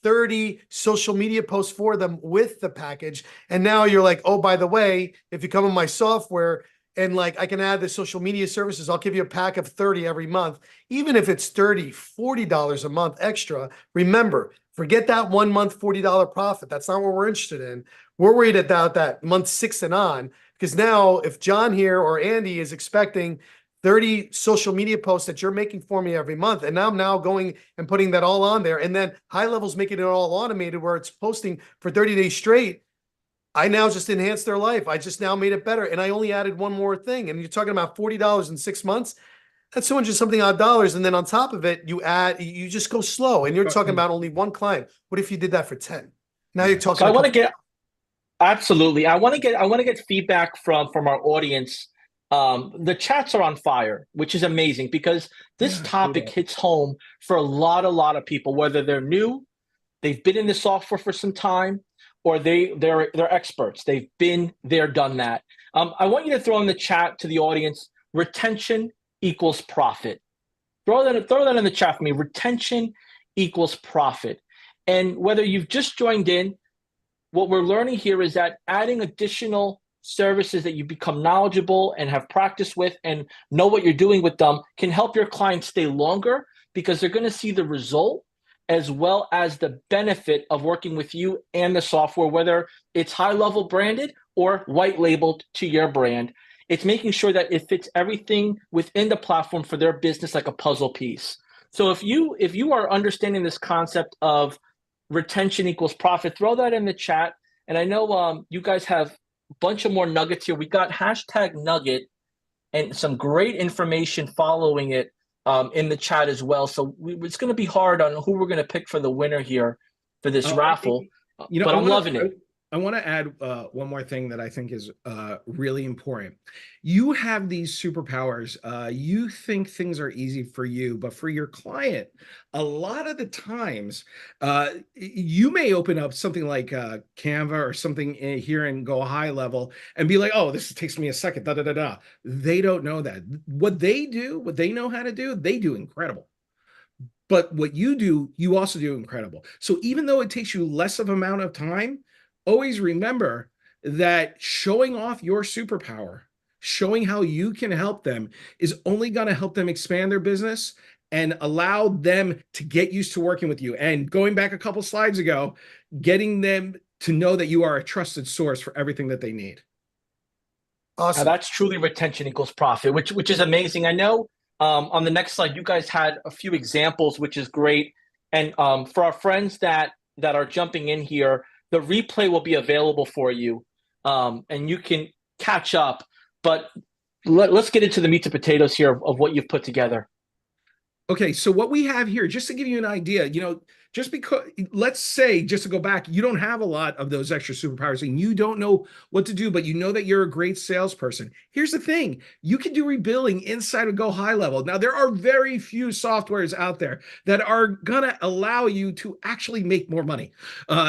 30 social media posts for them with the package. And now you're like, oh, by the way, if you come on my software, and like, I can add the social media services, I'll give you a pack of 30 every month. Even if it's $30, $40 a month extra, remember, forget that 1 month, $40 profit. That's not what we're interested in. We're worried about that month 6 and on, because now if John here or Andy is expecting 30 social media posts that you're making for me every month, and I'm now going and putting that all on there, and then High Level's making it all automated where it's posting for 30 days straight, I now just enhanced their life. I just now made it better. And I only added one more thing. And you're talking about $40 in 6 months. That's 200 something odd dollars. And then on top of it, you just go slow. And you're talking about only one client. What if you did that for 10? Now you're talking. So I want to get, absolutely. I want to get feedback from our audience. The chats are on fire, which is amazing because this topic hits home for a lot of people, whether they're new, they've been in the software for some time, or they're experts. They've been there, done that. I want you to throw in the chat to the audience, retention equals profit. Throw that in the chat for me. Retention equals profit. And whether you've just joined in, what we're learning here is that adding additional services that you become knowledgeable and have practice with and know what you're doing with them can help your clients stay longer because they're going to see the result as well as the benefit of working with you and the software, whether it's high-level branded or white labeled to your brand. It's making sure that it fits everything within the platform for their business like a puzzle piece. So if you are understanding this concept of retention equals profit, throw that in the chat. And I know you guys have a bunch of more nuggets here. We got #nugget and some great information following it in the chat as well. So it's going to be hard on who we're going to pick for the winner here for this raffle. But I'm loving it. I want to add one more thing that I think is really important. You have these superpowers. You think things are easy for you, but for your client, a lot of the times, you may open up something like Canva or something here and go high level and be like, oh, this takes me a second, da, da, da, da. They don't know that. What they do, what they know how to do, they do incredible. But what you do, you also do incredible. So even though it takes you less of amount of time, always remember that showing off your superpower, showing how you can help them is only going to help them expand their business and allow them to get used to working with you. And going back a couple slides ago, getting them to know that you are a trusted source for everything that they need. Awesome. Now that's truly retention equals profit, which is amazing. I know on the next slide, you guys had a few examples, which is great. And for our friends that are jumping in here, the replay will be available for you, and you can catch up. But let's get into the meat and potatoes here of what you've put together. Okay, so what we have here, just to give you an idea, just because, let's say, just to go back, you don't have a lot of those extra superpowers and you don't know what to do, but you know that you're a great salesperson. Here's the thing. You can do rebilling inside of Go High Level. Now, there are very few softwares out there that are going to allow you to actually make more money.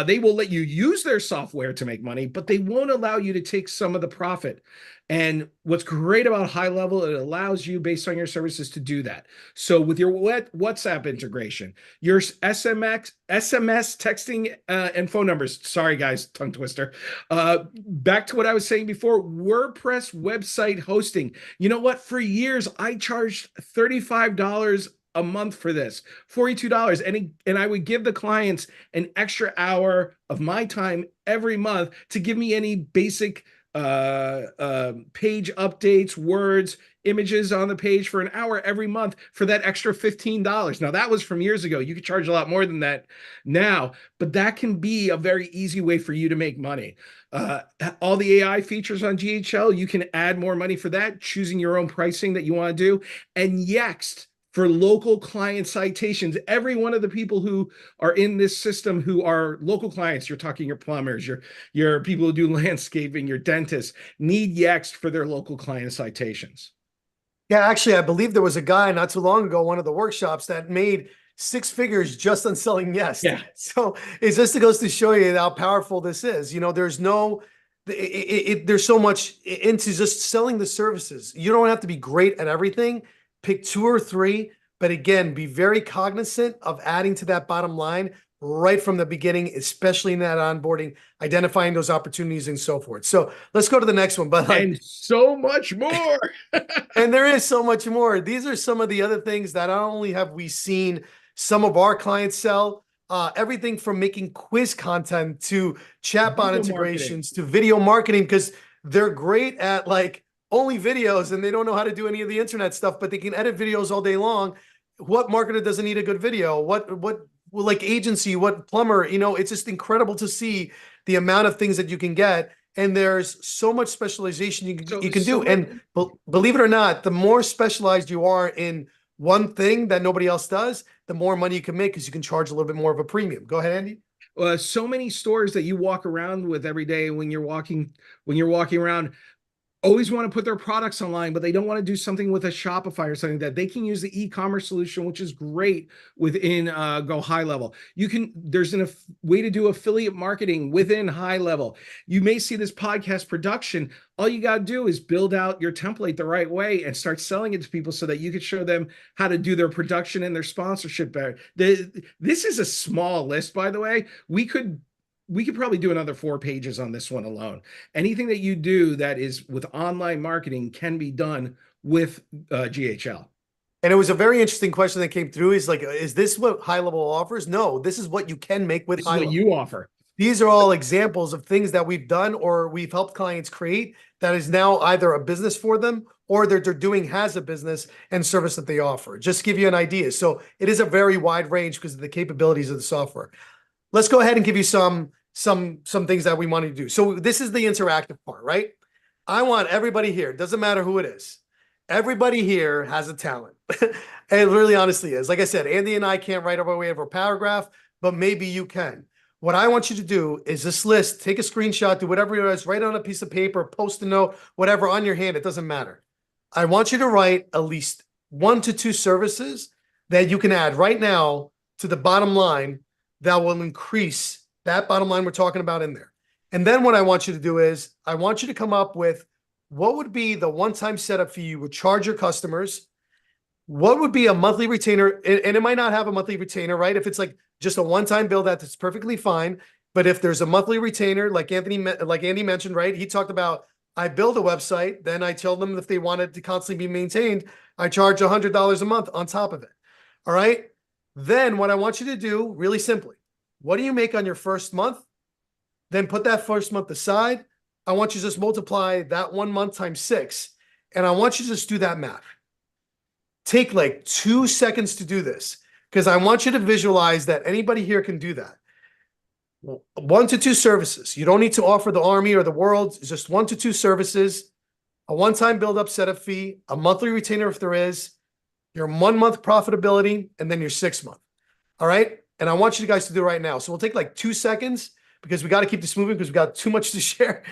They will let you use their software to make money, but they won't allow you to take some of the profit. And what's great about High Level, it allows you, based on your services, to do that. So with your WhatsApp integration, your SMS texting, and phone numbers. Sorry, guys, tongue twister. Back to what I was saying before, WordPress website hosting. You know what? For years, I charged $35 a month for this, $42. And I would give the clients an extra hour of my time every month to give me any basic page updates, words, images on the page for an hour every month for that extra $15. Now that was from years ago. You could charge a lot more than that now, but that can be a very easy way for you to make money. All the AI features on GHL, you can add more money for that, choosing your own pricing that you want to do. And Yext, for local client citations. Every one of the people who are in this system who are local clients, you're talking your plumbers, your people who do landscaping, your dentists, need Yext for their local client citations. Yeah, actually, I believe there was a guy not too long ago, one of the workshops, that made 6 figures just on selling Yext. Yeah. So it just goes to show you how powerful this is. There's there's so much into just selling the services. You don't have to be great at everything. Pick 2 or 3, but again, be very cognizant of adding to that bottom line right from the beginning, especially in that onboarding, identifying those opportunities and so forth. So let's go to the next one. But and so much more. And there is so much more. These are some of the other things that not only have we seen some of our clients sell, everything from making quiz content to chatbot integrations to video marketing, because they're great at only videos and they don't know how to do any of the internet stuff, but they can edit videos all day long. What marketer doesn't need a good video? What agency, what plumber, it's just incredible to see the amount of things that you can get. And there's so much specialization you can do. And believe it or not, the more specialized you are in one thing that nobody else does, the more money you can make because you can charge a little bit more of a premium. Go ahead, Andy. So many stores that you walk around with every day when you're walking around always want to put their products online, but they don't want to do something with a Shopify or something that they can use the e-commerce solution, which is great within Go High Level. There's a way to do affiliate marketing within High Level. You may see this podcast production. All you got to do is build out your template the right way and start selling it to people so that you could show them how to do their production and their sponsorship better. This is a small list, by the way. We could probably do another 4 pages on this one alone. Anything that you do that is with online marketing can be done with GHL. And it was a very interesting question that came through. Is this what High Level offers? No, this is what you can make with High Level. What you offer. These are all examples of things that we've done or we've helped clients create that is now either a business for them or they're doing has a business and service that they offer. Just to give you an idea. So it is a very wide range because of the capabilities of the software. Let's go ahead and give you some things that we want to do. So this is the interactive part, right? I want everybody here, doesn't matter who it is. Everybody here has a talent. It really honestly is. Like I said, Andy and I can't write our way over a paragraph, but maybe you can. What I want you to do is this list, take a screenshot, do whatever it is, write on a piece of paper, post a note, whatever on your hand, it doesn't matter. I want you to write at least 1 to 2 services that you can add right now to the bottom line that will increase that bottom line we're talking about in there. And then what I want you to do is I want you to come up with what would be the one-time setup fee you would charge your customers. What would be a monthly retainer? And it might not have a monthly retainer, right? If it's like just a one-time bill, that's perfectly fine. But if there's a monthly retainer, like Andy mentioned, right? He talked about, I build a website, then I tell them if they want it to constantly be maintained, I charge $100 a month on top of it. All right. Then what I want you to do really simply, what do you make on your first month? Then put that first month aside. I want you to just multiply that 1 month times 6. And I want you to just do that math. Take like 2 seconds to do this because I want you to visualize that anybody here can do that. 1 to 2 services. You don't need to offer the army or the world. It's just 1 to 2 services, a one-time build-up setup fee, a monthly retainer if there is, your 1 month profitability, and then your 6 month. All right. And I want you guys to do it right now. So we'll take like 2 seconds because we got to keep this moving because we got too much to share.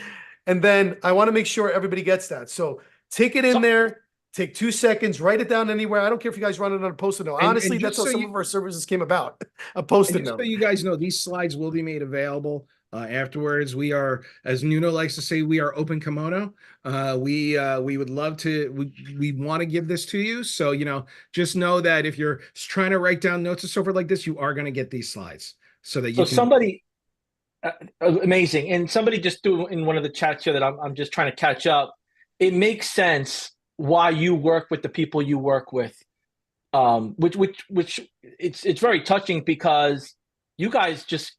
And then I want to make sure everybody gets that. So take it in there, take 2 seconds, write it down anywhere. I don't care if you guys run it on a Post-it note. Honestly, that's how some of our services came about, a Post-it note. So you guys know, these slides will be made available afterwards. We are, as Nuno likes to say, we are open kimono. We would love to, we want to give this to you. So, just know that if you're trying to write down notes and so forth like this, you are going to get these slides so that you can. Somebody, amazing. And somebody just threw in one of the chats here that I'm just trying to catch up. It makes sense why you work with the people you work with. Which it's very touching because you guys just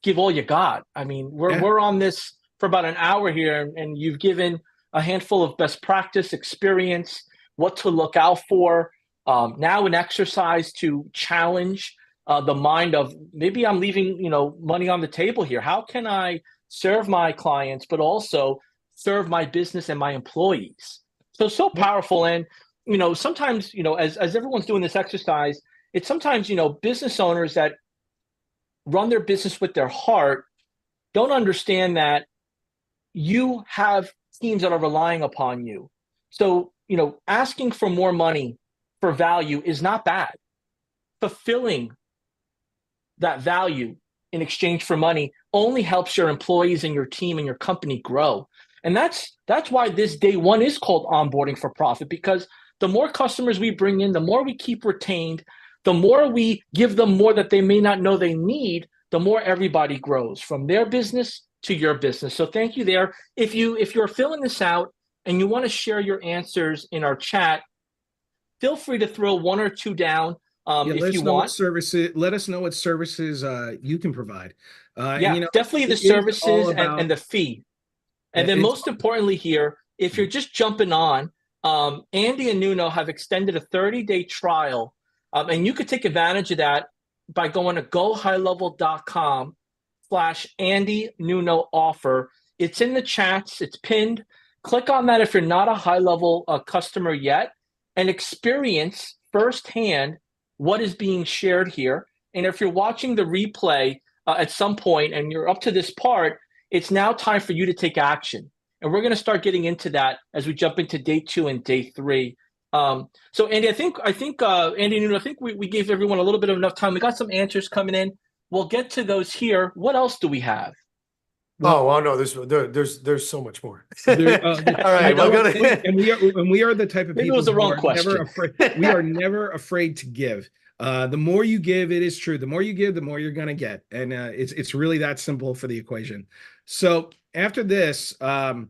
give all you got. I mean, we're on this for about an hour here, and you've given a handful of best practice experience, what to look out for. Now an exercise to challenge the mind of maybe I'm leaving, money on the table here. How can I serve my clients, but also serve my business and my employees? So powerful. And, sometimes, as everyone's doing this exercise, it's sometimes, business owners that run their business with their heart don't understand that you have teams that are relying upon you. So, asking for more money for value is not bad. Fulfilling that value in exchange for money only helps your employees and your team and your company grow. And that's why this day one is called onboarding for profit, because the more customers we bring in, the more we keep retained, the more we give them more that they may not know they need, the more everybody grows from their business to your business. So thank you there. If you're filling this out and you want to share your answers in our chat, feel free to throw 1 or 2 down. If you want, let us know what services you can provide. Definitely the services and the fee. And then most importantly here, if you're just jumping on, Andy and Nuno have extended a 30-day trial, and you could take advantage of that by going to gohighlevel.com Andy Nuno offer. It's in the chats. It's pinned. Click on that if you're not a high-level customer yet, and experience firsthand what is being shared here. And if you're watching the replay at some point and you're up to this part, it's now time for you to take action. And we're going to start getting into that as we jump into day 2 and day 3. So Andy, I think Andy Nuno, I think we gave everyone a little bit of enough time. We got some answers coming in. We'll get to those here. What else do we have? Oh no, there's so much more. All right, well, and we are the type of Maybe people it was the who wrong are question. never afraid. We are never afraid to give. The more you give, it is true. The more you give, the more you're gonna get, and it's really that simple for the equation. So after this, after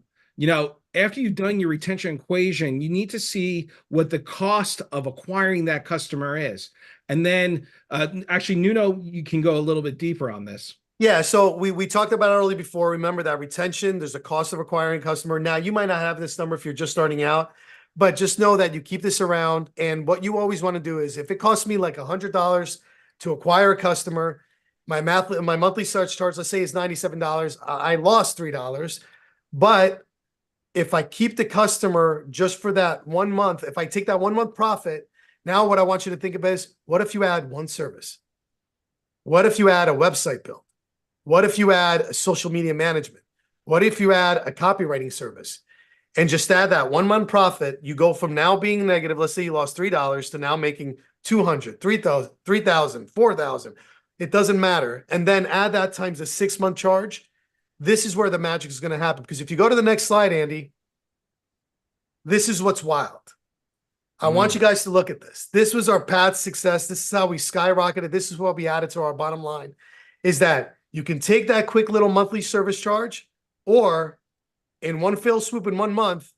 you've done your retention equation, you need to see what the cost of acquiring that customer is, and then actually, Nuno, you can go a little bit deeper on this. Yeah, so we talked about it earlier before. Remember that retention, there's a cost of acquiring a customer. Now, you might not have this number if you're just starting out, but just know that you keep this around. And what you always want to do is, if it costs me like $100 to acquire a customer, my monthly search charge, let's say, is $97. I lost $3. But if I keep the customer just for that 1 month, if I take that 1 month profit, now what I want you to think about is, what if you add one service? What if you add a website build? What if you add social media management? What if you add a copywriting service? And just add that 1 month profit, you go from now being negative, let's say you lost $3, to now making $200, $3,000, $4,000. It doesn't matter. And then add that times a 6 month charge. This is where the magic is going to happen. Because if you go to the next slide, Andy, this is what's wild. I want you guys to look at this. This was our path to success. This is how we skyrocketed. This is what we added to our bottom line, is that you can take that quick little monthly service charge, or in one fell swoop in 1 month,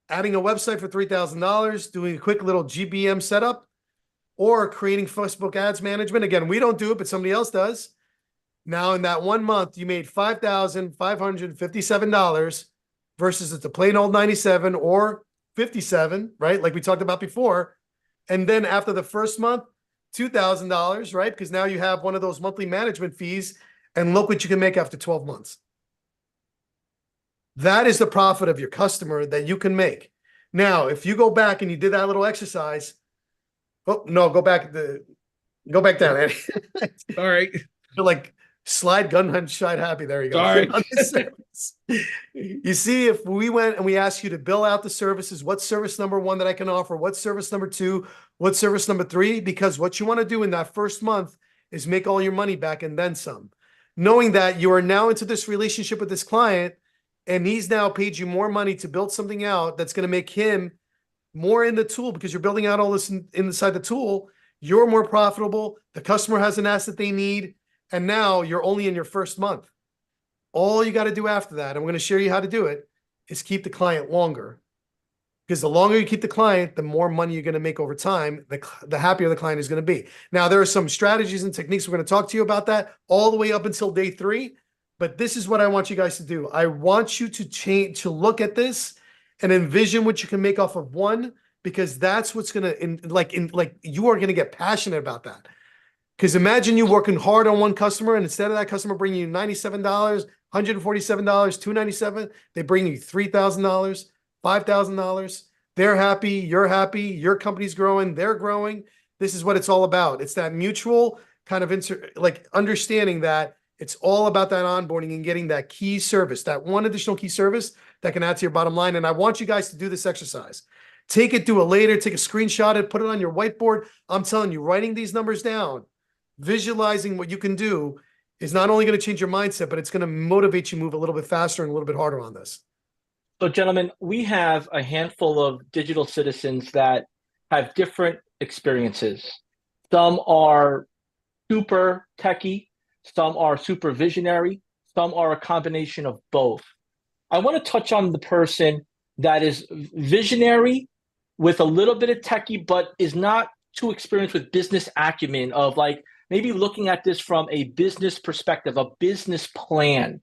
adding a website for $3,000, doing a quick little GBM setup, or creating Facebook ads management. Again, we don't do it, but somebody else does. Now, in that 1 month, you made $5,557 versus it's a plain old 97 or 57, right? Like we talked about before. And then after the first month, $2,000, right? Because now you have one of those monthly management fees, and look what you can make after 12 months. That is the profit of your customer that you can make. Now, if you go back and you did that little exercise, oh no, go back down, Andy. All right. You're like slide gun shide happy. There you go. Sorry. You see, if we went and we asked you to bill out the services, what's service number 1 that I can offer? What's service number 2? What's service number 3? Because what you want to do in that first month is make all your money back and then some. Knowing that you are now into this relationship with this client, and he's now paid you more money to build something out that's going to make him more in the tool, because you're building out all this inside the tool. You're more profitable. The customer has an asset they need. And now you're only in your first month. All you got to do after that, and we're going to show you how to do it, is keep the client longer. Because the longer you keep the client, the more money you're going to make over time, the happier the client is going to be. Now, there are some strategies and techniques we're going to talk to you about that all the way up until day 3. But this is what I want you guys to do. I want you to look at this and envision what you can make off of one, because that's what's going to, you are going to get passionate about that. Because imagine you working hard on one customer, and instead of that customer bringing you $97, $147, $297, they bring you $3,000, $5,000. They're happy, you're happy, your company's growing, they're growing. This is what it's all about. It's that mutual kind of understanding that it's all about that onboarding and getting that key service, that one additional key service that can add to your bottom line. And I want you guys to do this exercise. Take it, do it later, take a screenshot, put it on your whiteboard. I'm telling you, writing these numbers down, visualizing what you can do, is not only going to change your mindset, but it's going to motivate you to move a little bit faster and a little bit harder on this. So, gentlemen, we have a handful of digital citizens that have different experiences. Some are super techie, some are super visionary, some are a combination of both. I want to touch on the person that is visionary with a little bit of techie, but is not too experienced with business acumen of maybe looking at this from a business perspective, a business plan.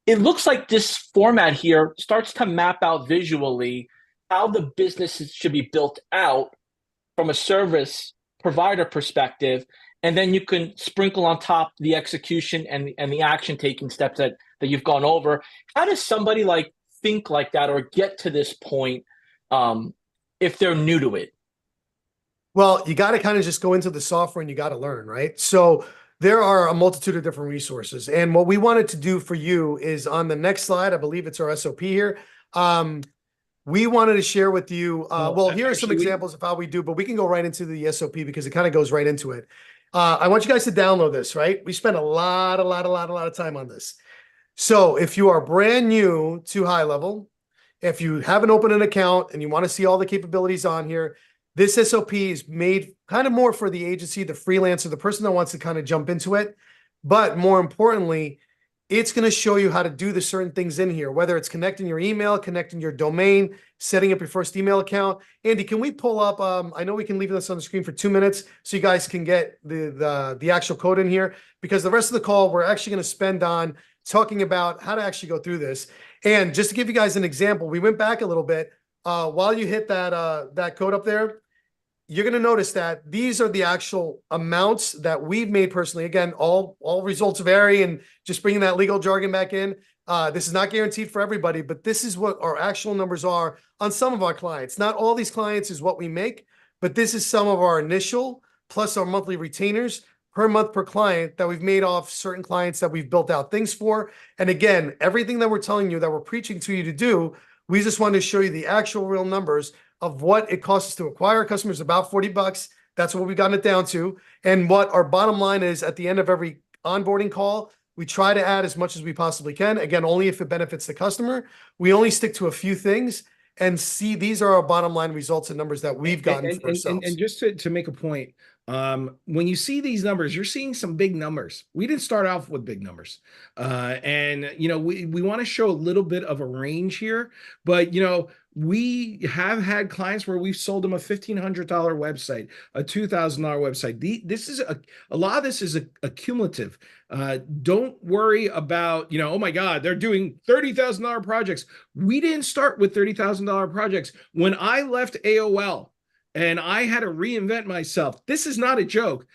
It looks like this format here starts to map out visually how the business should be built out from a service provider perspective. and then you can sprinkle on top the execution and the action taking steps that you've gone over. How does somebody like think like that or get to this point if they're new to it? Well, you got to kind of just go into the software and you got to learn, right? So there are a multitude of different resources. And what we wanted to do for you is on the next slide, I believe it's our SOP here. We wanted to share with you, well, here are some examples of how we do, but we can go right into the SOP because it kind of goes right into it. I want you guys to download this, right? We spent a lot of time on this. So if you are brand new to High Level, if you haven't opened an account and you want to see all the capabilities on here, this SOP is made kind of more for the agency, the freelancer, the person that wants to kind of jump into it. But more importantly, it's going to show you how to do the certain things in here, whether it's connecting your email, connecting your domain, setting up your first email account. Andy, can we pull up, I know we can leave this on the screen for 2 minutes so you guys can get the actual code in here, because the rest of the call, we're actually going to spend on talking about how to actually go through this. And just to give you guys an example, we went back a little bit. While you hit that code up there, you're going to notice that these are the actual amounts that we've made personally. Again, all results vary, and just bringing that legal jargon back in. This is not guaranteed for everybody, but this is what our actual numbers are on some of our clients. Not all these clients is what we make, but this is some of our initial plus our monthly retainers per month per client that we've made off certain clients that we've built out things for. And again, everything that we're telling you, that we're preaching to you to do, we just wanted to show you the actual real numbers of what it costs us to acquire customers, about $40. That's what we've gotten it down to. And what our bottom line is at the end of every onboarding call, we try to add as much as we possibly can. Again, only if it benefits the customer. We only stick to a few things and see these are our bottom line results and numbers that we've gotten for ourselves. And just to make a point, when you see these numbers, you're seeing some big numbers. We didn't start off with big numbers. And, you know, we want to show a little bit of a range here, but, you know, we have had clients where we've sold them a $1,500 website, a $2,000 website. This is a lot of this is a cumulative. Don't worry about, you know, oh my God, they're doing $30,000 projects. We didn't start with $30,000 projects. When I left AOL and I had to reinvent myself, this is not a joke.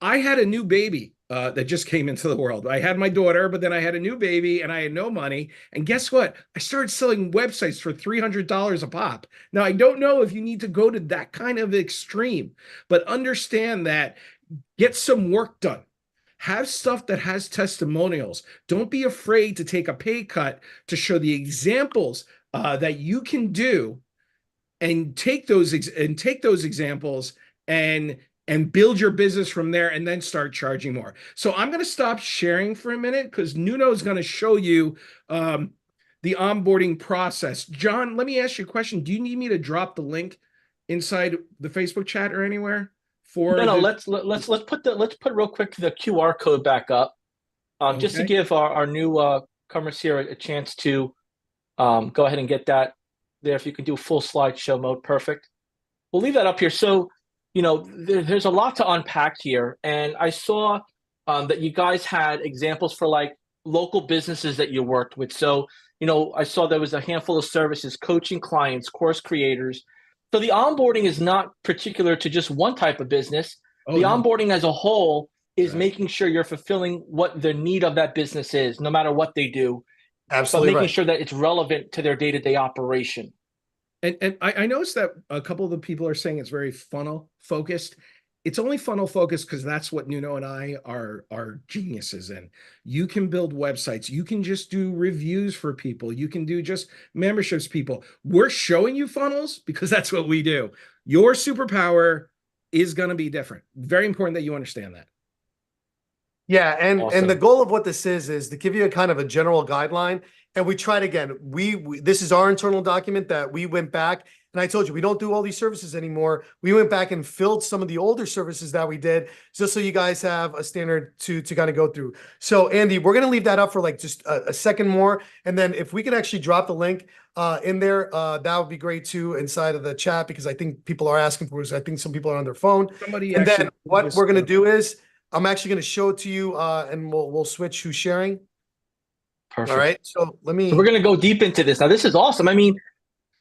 I had a new baby that just came into the world. I had my daughter, but then I had a new baby and I had no money. And guess what? I started selling websites for $300 a pop. Now, I don't know if you need to go to that kind of extreme, but understand that get some work done. Have stuff that has testimonials. Don't be afraid to take a pay cut to show the examples that you can do, and take those examples and build your business from there, and then start charging more. So I'm going to stop sharing for a minute because Nuno is going to show you the onboarding process. John, let me ask you a question. Do you need me to drop the link inside the Facebook chat or anywhere? No, let's put real quick the QR code back up, just to give our new comers here a chance to go ahead and get that there. If you can do full slideshow mode, perfect. We'll leave that up here. So, you know, there's a lot to unpack here, and I saw that you guys had examples for like local businesses that you worked with. So, you know, I saw there was a handful of services, coaching clients, course creators. So the onboarding is not particular to just one type of business. Onboarding as a whole is making sure you're fulfilling what the need of that business is, no matter what they do. Absolutely, but making sure that it's relevant to their day-to-day operation. And I noticed that a couple of the people are saying it's very funnel focused. It's only funnel focused because that's what Nuno and I are geniuses in. You can build websites. You can just do reviews for people. You can do just memberships people. We're showing you funnels because that's what we do. Your superpower is going to be different. Very important that you understand that. Yeah, and Awesome. the goal of what this is to give you a kind of a general guideline. And we tried again. This is our internal document that we went back, and I told you we don't do all these services anymore. We went back and filled some of the older services that we did, just so you guys have a standard to kind of go through. So Andy, we're gonna leave that up for like just a second more, and then if we could actually drop the link in there, that would be great too inside of the chat, because I think people are asking for it. I think some people are on their phone. And then what we're gonna do is I'm actually gonna show it to you, and we'll switch who's sharing. Perfect. All right, so let me. So we're going to go deep into this. Now, this is awesome. I mean,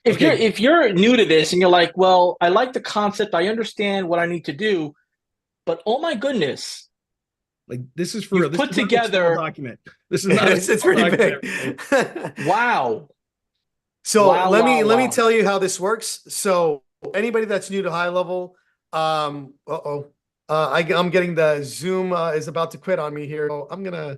if you're new to this and you're like, well, I like the concept, I understand what I need to do, but oh my goodness, Like this is for you've real. This put is not a small together. document. This is not a It's small pretty document, big. everybody. Wow. So Wow, let me wow, let me wow. tell you how this works. So anybody that's new to high level, I'm getting the Zoom is about to quit on me here. So I'm gonna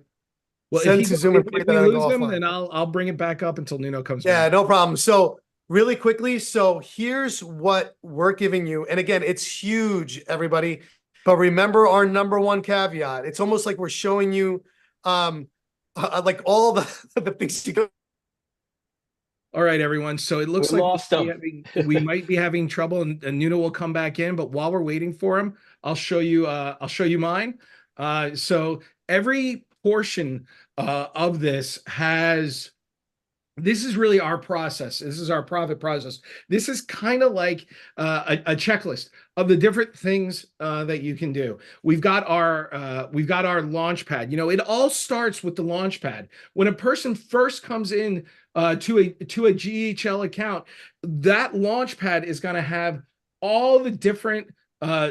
Well, send to Zoom and pray if that we I go lose them, offline. then I'll bring it back up until Nuno comes Yeah, back. no problem. So really quickly, so here's what we're giving you. And again, it's huge, everybody. But remember our number one caveat. It's almost like we're showing you like all the things you go. All right, everyone. So it looks We like lost them. we might be having trouble, and Nuno will come back in. But while we're waiting for him, I'll show you mine. So every portion of this has. This is really our process. This is our profit process. This is kind of like a checklist of the different things that you can do. We've got our launch pad. You know, it all starts with the launch pad. When a person first comes in to a GHL account, that launch pad is going to have all the different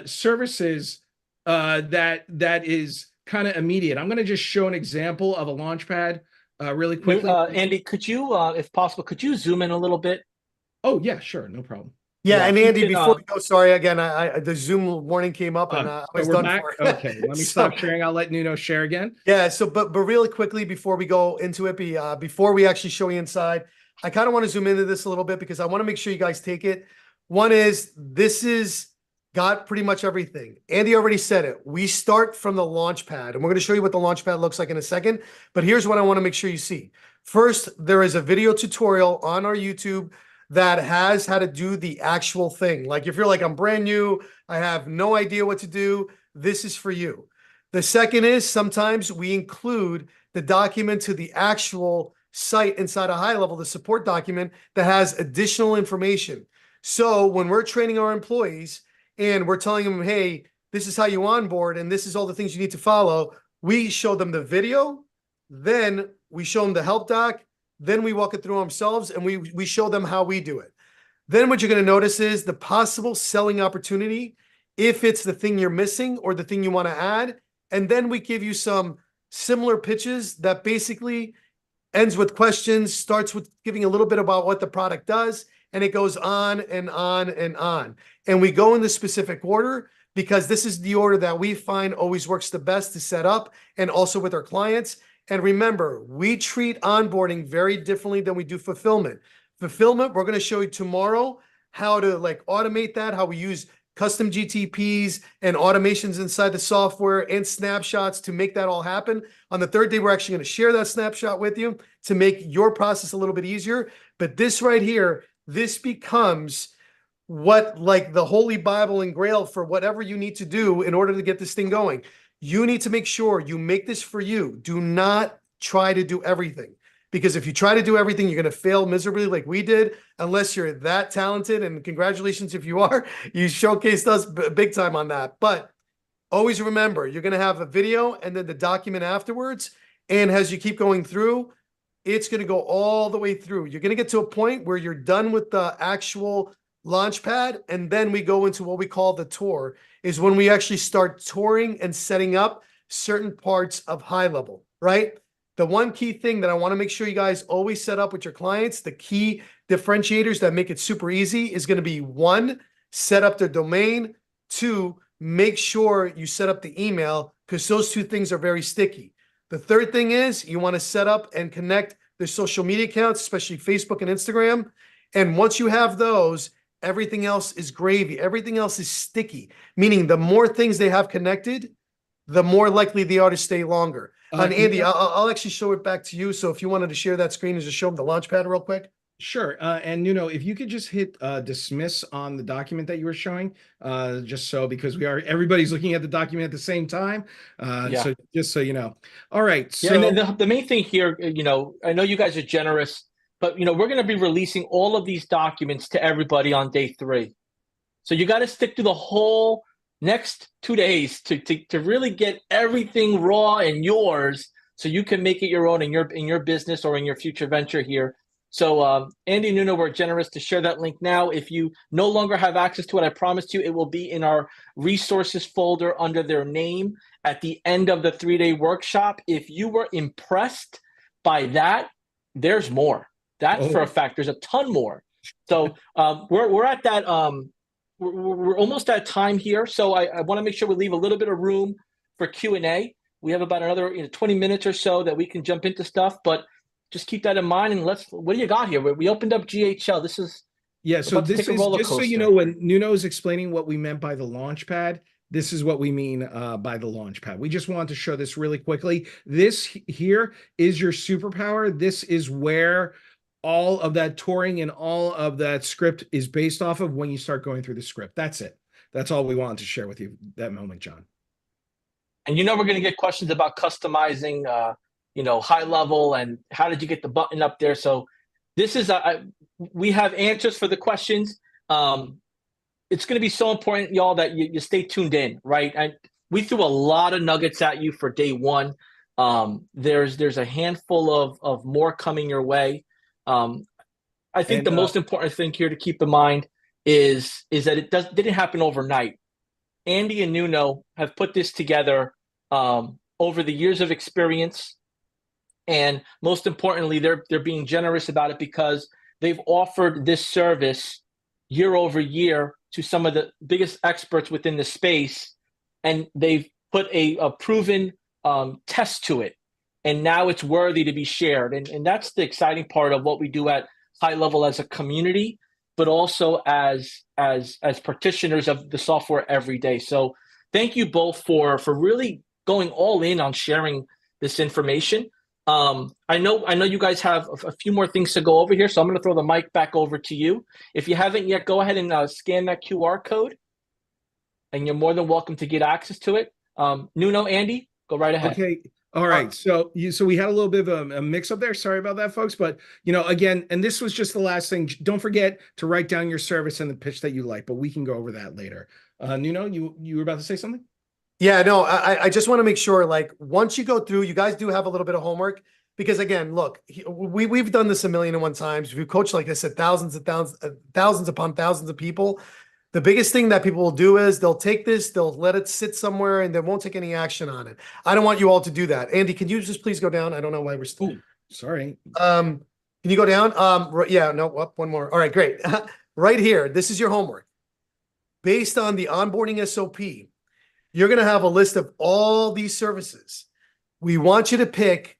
services that is kind of immediate. I'm going to just show an example of a launch pad really quickly. Andy, could you, if possible, could you zoom in a little bit? Oh yeah, sure, no problem. Yeah, Yeah, and if you Andy, can, before we go, sorry again, I the Zoom warning came up and I So was we're done back. for. Okay, let me stop sharing. I'll let Nuno share again. Yeah, so but really quickly before we go into it, before we actually show you inside, I kind of want to zoom into this a little bit because I want to make sure you guys take it. One is this is got pretty much everything. Andy already said it. We start from the launch pad, and we're going to show you what the launch pad looks like in a second. But here's what I want to make sure you see. First, there is a video tutorial on our YouTube that has how to do the actual thing. Like if you're like, I'm brand new, I have no idea what to do, this is for you. The second is sometimes we include the document to the actual site inside a high level, the support document that has additional information. So when we're training our employees and we're telling them, hey, this is how you onboard and this is all the things you need to follow, we show them the video, then we show them the help doc, then we walk it through ourselves and we show them how we do it. Then what you're going to notice is the possible selling opportunity, if it's the thing you're missing or the thing you want to add. And then we give you some similar pitches that basically ends with questions, starts with giving a little bit about what the product does, and it goes on and on and on. And we go in the specific order because this is the order that we find always works the best to set up and also with our clients. And remember, we treat onboarding very differently than we do fulfillment. Fulfillment, we're going to show you tomorrow how to like automate that, how we use custom GTPs and automations inside the software and snapshots to make that all happen. On the third day, we're actually going to share that snapshot with you to make your process a little bit easier. But this right here, this becomes what like the Holy Bible and Grail for whatever you need to do in order to get this thing going. You need to make sure you make this for you. Do not try to do everything. Because if you try to do everything, you're going to fail miserably like we did, unless you're that talented. And congratulations if you are. You showcased us big time on that. But always remember, you're going to have a video and then the document afterwards. And as you keep going through, it's going to go all the way through. You're going to get to a point where you're done with the actual launch pad. And then we go into what we call the tour, is when we actually start touring and setting up certain parts of high level, right? The one key thing that I want to make sure you guys always set up with your clients, the key differentiators that make it super easy is going to be 1, set up their domain, 2, make sure you set up the email because those 2 things are very sticky. The third thing is you want to set up and connect their social media accounts, especially Facebook and Instagram. And once you have those, everything else is gravy. Everything else is sticky, meaning the more things they have connected, the more likely they are to stay longer. And Andy, Yeah. I'll actually show it back to you. So if you wanted to share that screen and just show them the launchpad real quick. Sure. And Nuno, if you could just hit dismiss on the document that you were showing, just so because everybody's looking at the document at the same time. Yeah. So just so you know. All right. Yeah, So and then the main thing here, I know you guys are generous, but we're going to be releasing all of these documents to everybody on day 3. So you got to stick to the whole next 2 days to really get everything raw and yours, so you can make it your own in your business or in your future venture here. So Andy and Nuno were generous to share that link now. If you no longer have access to it, I promise you it will be in our resources folder under their name at the end of the 3-day workshop. If you were impressed by that, there's more. That's for a fact. There's a ton more. So we're at that. We're almost at time here. So I want to make sure we leave a little bit of room for Q&A. We have about another 20 minutes or so that we can jump into stuff, but just keep that in mind. And what do you got here? We opened up GHL. This is, so this is just so you know, when Nuno is explaining what we meant by the launch pad, this is what we mean by the launch pad. We just wanted to show this really quickly. This here is your superpower. This is where all of that touring and all of that script is based off of when you start going through the script. That's it. That's all we wanted to share with you that moment, John. And we're going to get questions about customizing, high level and how did you get the button up there? So this is, we have answers for the questions. It's going to be so important, y'all, that you stay tuned in, right? And we threw a lot of nuggets at you for day one. There's a handful of more coming your way. I think the most important thing here to keep in mind is that it didn't happen overnight. Andy and Nuno have put this together over the years of experience, and most importantly, they're being generous about it because they've offered this service year over year to some of the biggest experts within the space, and they've put a proven test to it, and now it's worthy to be shared. And that's the exciting part of what we do at High Level as a community, but also as practitioners of the software every day. So thank you both for really going all in on sharing this information. I know you guys have a few more things to go over here, so I'm going to throw the mic back over to you. If you haven't yet, go ahead and scan that QR code, and you're more than welcome to get access to it. Nuno, Andy, go right ahead. Okay. All right. So we had a little bit of a mix up there. Sorry about that, folks. But, again, and this was just the last thing. Don't forget to write down your service and the pitch that you like, but we can go over that later. Nuno, you were about to say something? Yeah, no, I just want to make sure, like, once you go through, you guys do have a little bit of homework because, again, look, we've done this 1,000,001 times. We've coached, like I said, thousands upon thousands of people. The biggest thing that people will do is they'll take this, they'll let it sit somewhere, and they won't take any action on it. I don't want you all to do that. Andy, can you just please go down? I don't know why we're still. Sorry. Can you go down? Yeah, no, up one more. All right, great. Right here, this is your homework. Based on the onboarding SOP, you're going to have a list of all these services. We want you to pick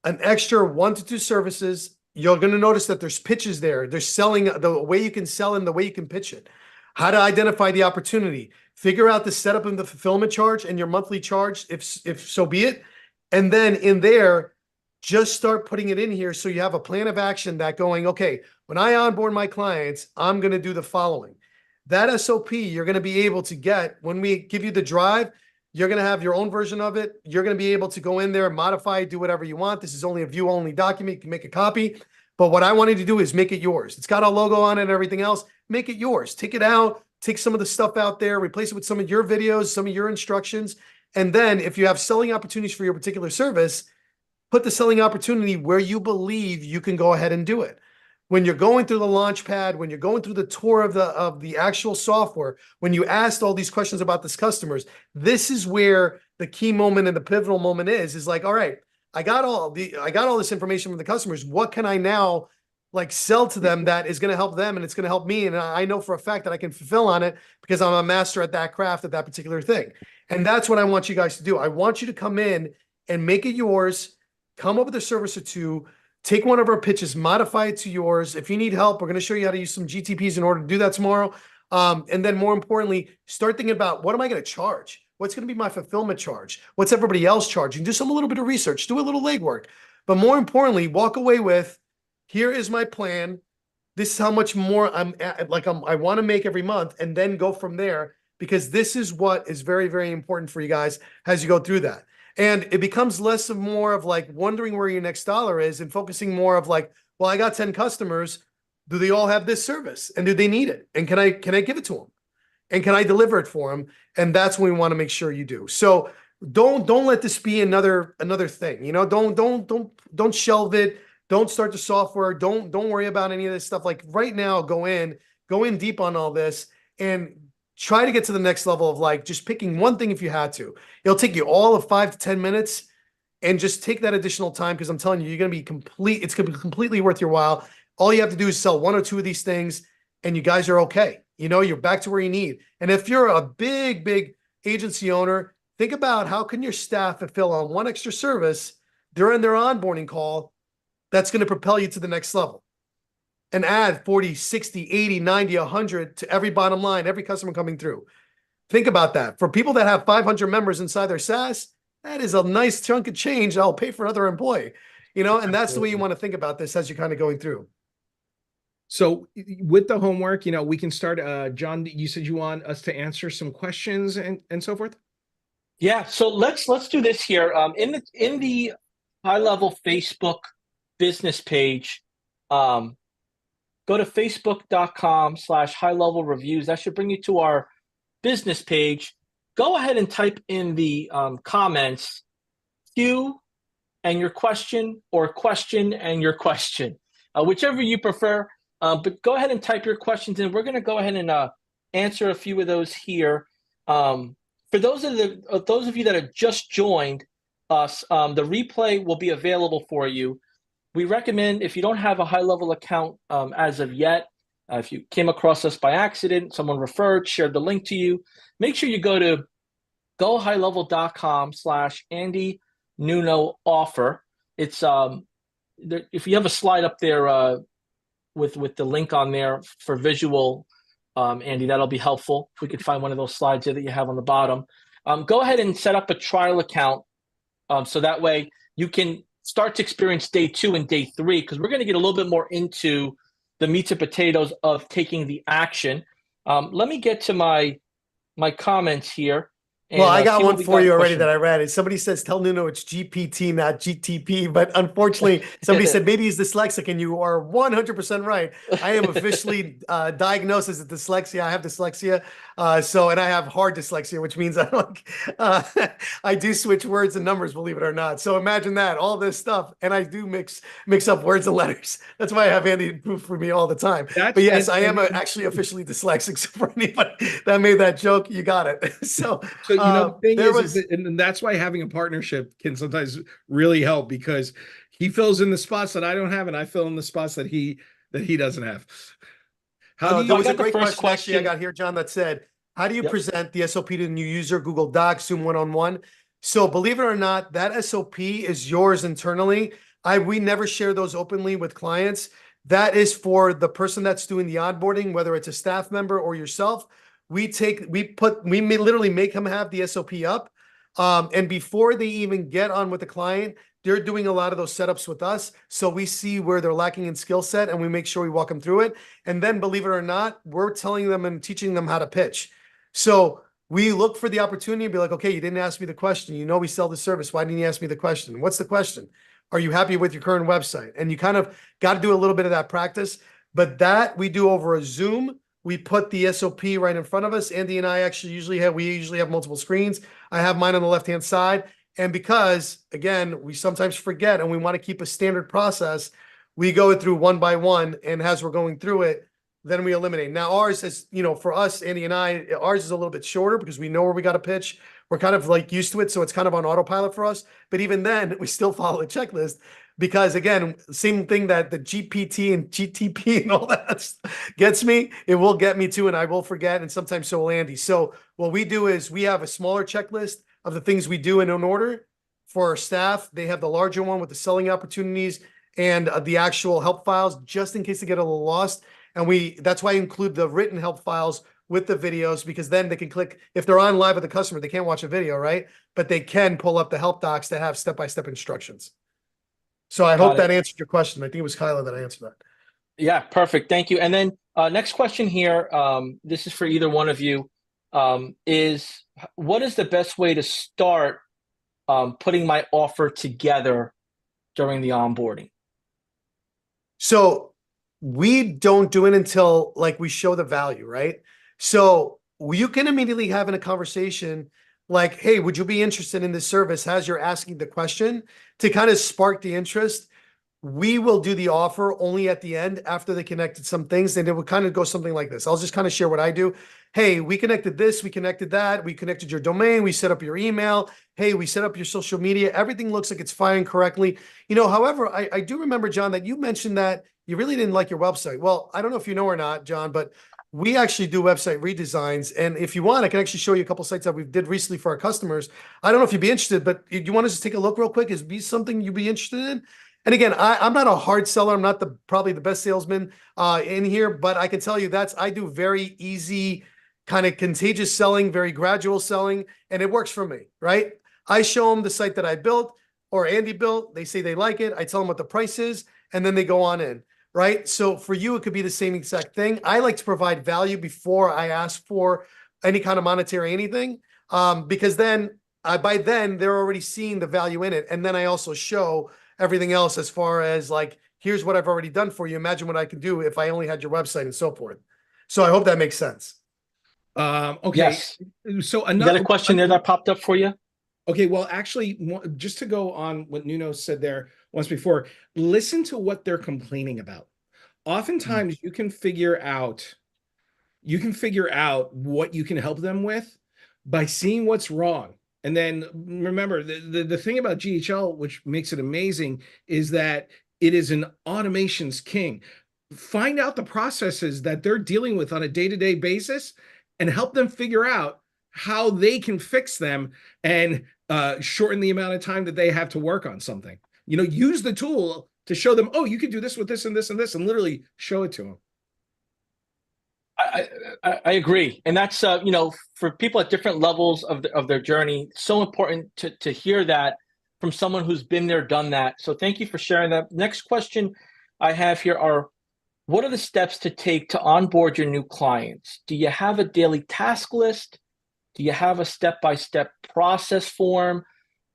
an extra 1 to 2 services. You're going to notice that there's pitches there. There's selling, the way you can sell and the way you can pitch it. How to identify the opportunity. Figure out the setup and the fulfillment charge and your monthly charge, if so be it. And then in there, just start putting it in here so you have a plan of action that going, okay, when I onboard my clients, I'm going to do the following. That SOP you're going to be able to get when we give you the drive. You're going to have your own version of it. You're going to be able to go in there, modify, do whatever you want. This is only a view-only document. You can make a copy. But what I wanted to do is make it yours. It's got a logo on it and everything else. Make it yours. Take it out. Take some of the stuff out there. Replace it with some of your videos, some of your instructions. And then if you have selling opportunities for your particular service, put the selling opportunity where you believe you can go ahead and do it. When you're going through the launch pad, when you're going through the tour of the actual software, when you asked all these questions about this customers, this is where the key moment and the pivotal moment is like, all right, I got all this information from the customers. What can I now like sell to them that is going to help them and it's going to help me? And I know for a fact that I can fulfill on it because I'm a master at that craft, at that particular thing. And that's what I want you guys to do. I want you to come in and make it yours, come up with a service or two, take one of our pitches, modify it to yours. If you need help, we're going to show you how to use some GTPs in order to do that tomorrow. And then more importantly, start thinking about what am I going to charge? What's going to be my fulfillment charge? What's everybody else charging? Do a little bit of research, do a little legwork. But more importantly, walk away with, here is my plan. This is how much more I want to make every month, and then go from there, because this is what is very, very important for you guys as you go through that. And it becomes less of more of like wondering where your next dollar is and focusing more of like, well, I got 10 customers. Do they all have this service? And do they need it? And can I give it to them? And can I deliver it for them? And that's what we want to make sure you do. So don't let this be another thing. Don't shelve it. Don't start the software. Don't worry about any of this stuff. Like right now, go in deep on all this and try to get to the next level of like just picking one thing if you had to. It'll take you all of 5 to 10 minutes and just take that additional time because I'm telling you, you're going to be it's going to be completely worth your while. All you have to do is sell 1 or 2 of these things and you guys are okay. You know, you're back to where you need. And if you're a big agency owner, think about how can your staff fulfill on one extra service during their onboarding call that's going to propel you to the next level and add 40, 60, 80, 90, 100 to every bottom line, every customer coming through. Think about that. For people that have 500 members inside their SaaS, that is a nice chunk of change that'll pay for another employee, you know, and that's the way you want to think about this as you're kind of going through. So with the homework, you know, we can start. John, you said you want us to answer some questions and so forth. Yeah. So let's do this here. In the high level Facebook business page, go to facebook.com/high-level-reviews. That should bring you to our business page. Go ahead and type in the comments Q and your question, or question and your question, whichever you prefer. But go ahead and type your questions in. We're going to go ahead and answer a few of those here. For those of you that have just joined us, the replay will be available for you. We recommend, if you don't have a high-level account as of yet, if you came across us by accident, someone referred, shared the link to you, make sure you go to gohighlevel.com/Andy Nuno offer. It's if you have a slide up there with the link on there for visual, Andy, that'll be helpful. If we could find one of those slides there that you have on the bottom. Go ahead and set up a trial account so that way you can start to experience day 2 and day 3, because we're going to get a little bit more into the meats and potatoes of taking the action. Let me get to my comments here. And, well, I got one for you already that I read. And somebody says, tell Nuno it's GPT, not GTP. But unfortunately, somebody said maybe he's dyslexic, and you are 100% right. I am officially diagnosed as a dyslexia. I have dyslexia. And I have hard dyslexia, which means I do switch words and numbers, believe it or not. So imagine that, all this stuff. And I do mix up words and letters. That's why I have Andy proof for me all the time. But yes, I am actually officially dyslexic. So for anybody that made that joke, you got it. So you know, the thing is and that's why having a partnership can sometimes really help, because he fills in the spots that I don't have, and I fill in the spots that he doesn't have. There was a great question actually I got here, John, that said, how do you present the SOP to the new user, Google Docs, Zoom one-on-one? So believe it or not, that SOP is yours internally. We never share those openly with clients. That is for the person that's doing the onboarding, whether it's a staff member or yourself. We literally make them have the SOP up. And before they even get on with the client, they're doing a lot of those setups with us. So we see where they're lacking in skill set, and we make sure we walk them through it. And then, believe it or not, we're telling them and teaching them how to pitch. So we look for the opportunity and be like, okay, you didn't ask me the question. You know, we sell the service. Why didn't you ask me the question? What's the question? Are you happy with your current website? And you kind of got to do a little bit of that practice, but that we do over a Zoom. We put the SOP right in front of us. Andy and I actually usually have multiple screens. I have mine on the left-hand side. And because, again, we sometimes forget and we want to keep a standard process, we go through one by one. And as we're going through it, then we eliminate. Now, ours is, you know, for us, Andy and I, ours is a little bit shorter because we know where we got to pitch. We're kind of like used to it. So it's kind of on autopilot for us. But even then, we still follow the checklist. Because again, same thing that the GPT and GTP and all that gets me, it will get me too, and I will forget, and sometimes so will Andy. So what we do is we have a smaller checklist of the things we do in an order for our staff. They have the larger one with the selling opportunities and the actual help files, just in case they get a little lost. And that's why I include the written help files with the videos, because then they can click, if they're on live with the customer, they can't watch a video, right? But they can pull up the help docs that have step-by-step instructions. So I hope that answered your question. I think it was Kyla that answered that. Yeah, perfect. Thank you. And then next question here, this is for either one of you, is what is the best way to start putting my offer together during the onboarding? So we don't do it until like we show the value, right? So you can immediately have in a conversation like, hey, would you be interested in this service as you're asking the question to kind of spark the interest? we will do the offer only at the end after they connected some things. And it would kind of go something like this. I'll just kind of share what I do. Hey, we connected this, we connected that, we connected your domain, we set up your email. Hey, we set up your social media. Everything looks like it's firing correctly. However, I do remember, John, that you mentioned that you really didn't like your website. Well, I don't know if you know or not, John, but we actually do website redesigns. And if you want, I can actually show you a couple sites that we did recently for our customers. I don't know if you'd be interested, but you want to just take a look real quick? Is be something you'd be interested in? And again, I'm not a hard seller. I'm not probably the best salesman in here, but I can tell you I do very easy, kind of contagious selling, very gradual selling, and it works for me, right? I show them the site that I built or Andy built. They say they like it. I tell them what the price is, and then they go on in, right? So for you, it could be the same exact thing. I like to provide value before I ask for any kind of monetary anything, because then by then they're already seeing the value in it, and then I also show everything else as far as like, here's what I've already done for you. Imagine what I could do if I only had your website and so forth. So I hope that makes sense. Okay. Yes. So You got a question there that popped up for you? Okay, well, actually, just to go on what Nuno said there once before, listen to what they're complaining about. Oftentimes, you can figure out what you can help them with by seeing what's wrong. And then remember, the thing about GHL, which makes it amazing, is that it is an automation's king. Find out the processes that they're dealing with on a day-to-day basis and help them figure out how they can fix them and shorten the amount of time that they have to work on something. Use the tool to show them, oh, you can do this with this and this and this, and literally show it to them. I agree, and that's for people at different levels of their journey, so important to hear that from someone who's been there, done that. So thank you for sharing that. Next question I have here are, what are the steps to take to onboard your new clients? Do you have a daily task list? Do you have a step-by-step process form?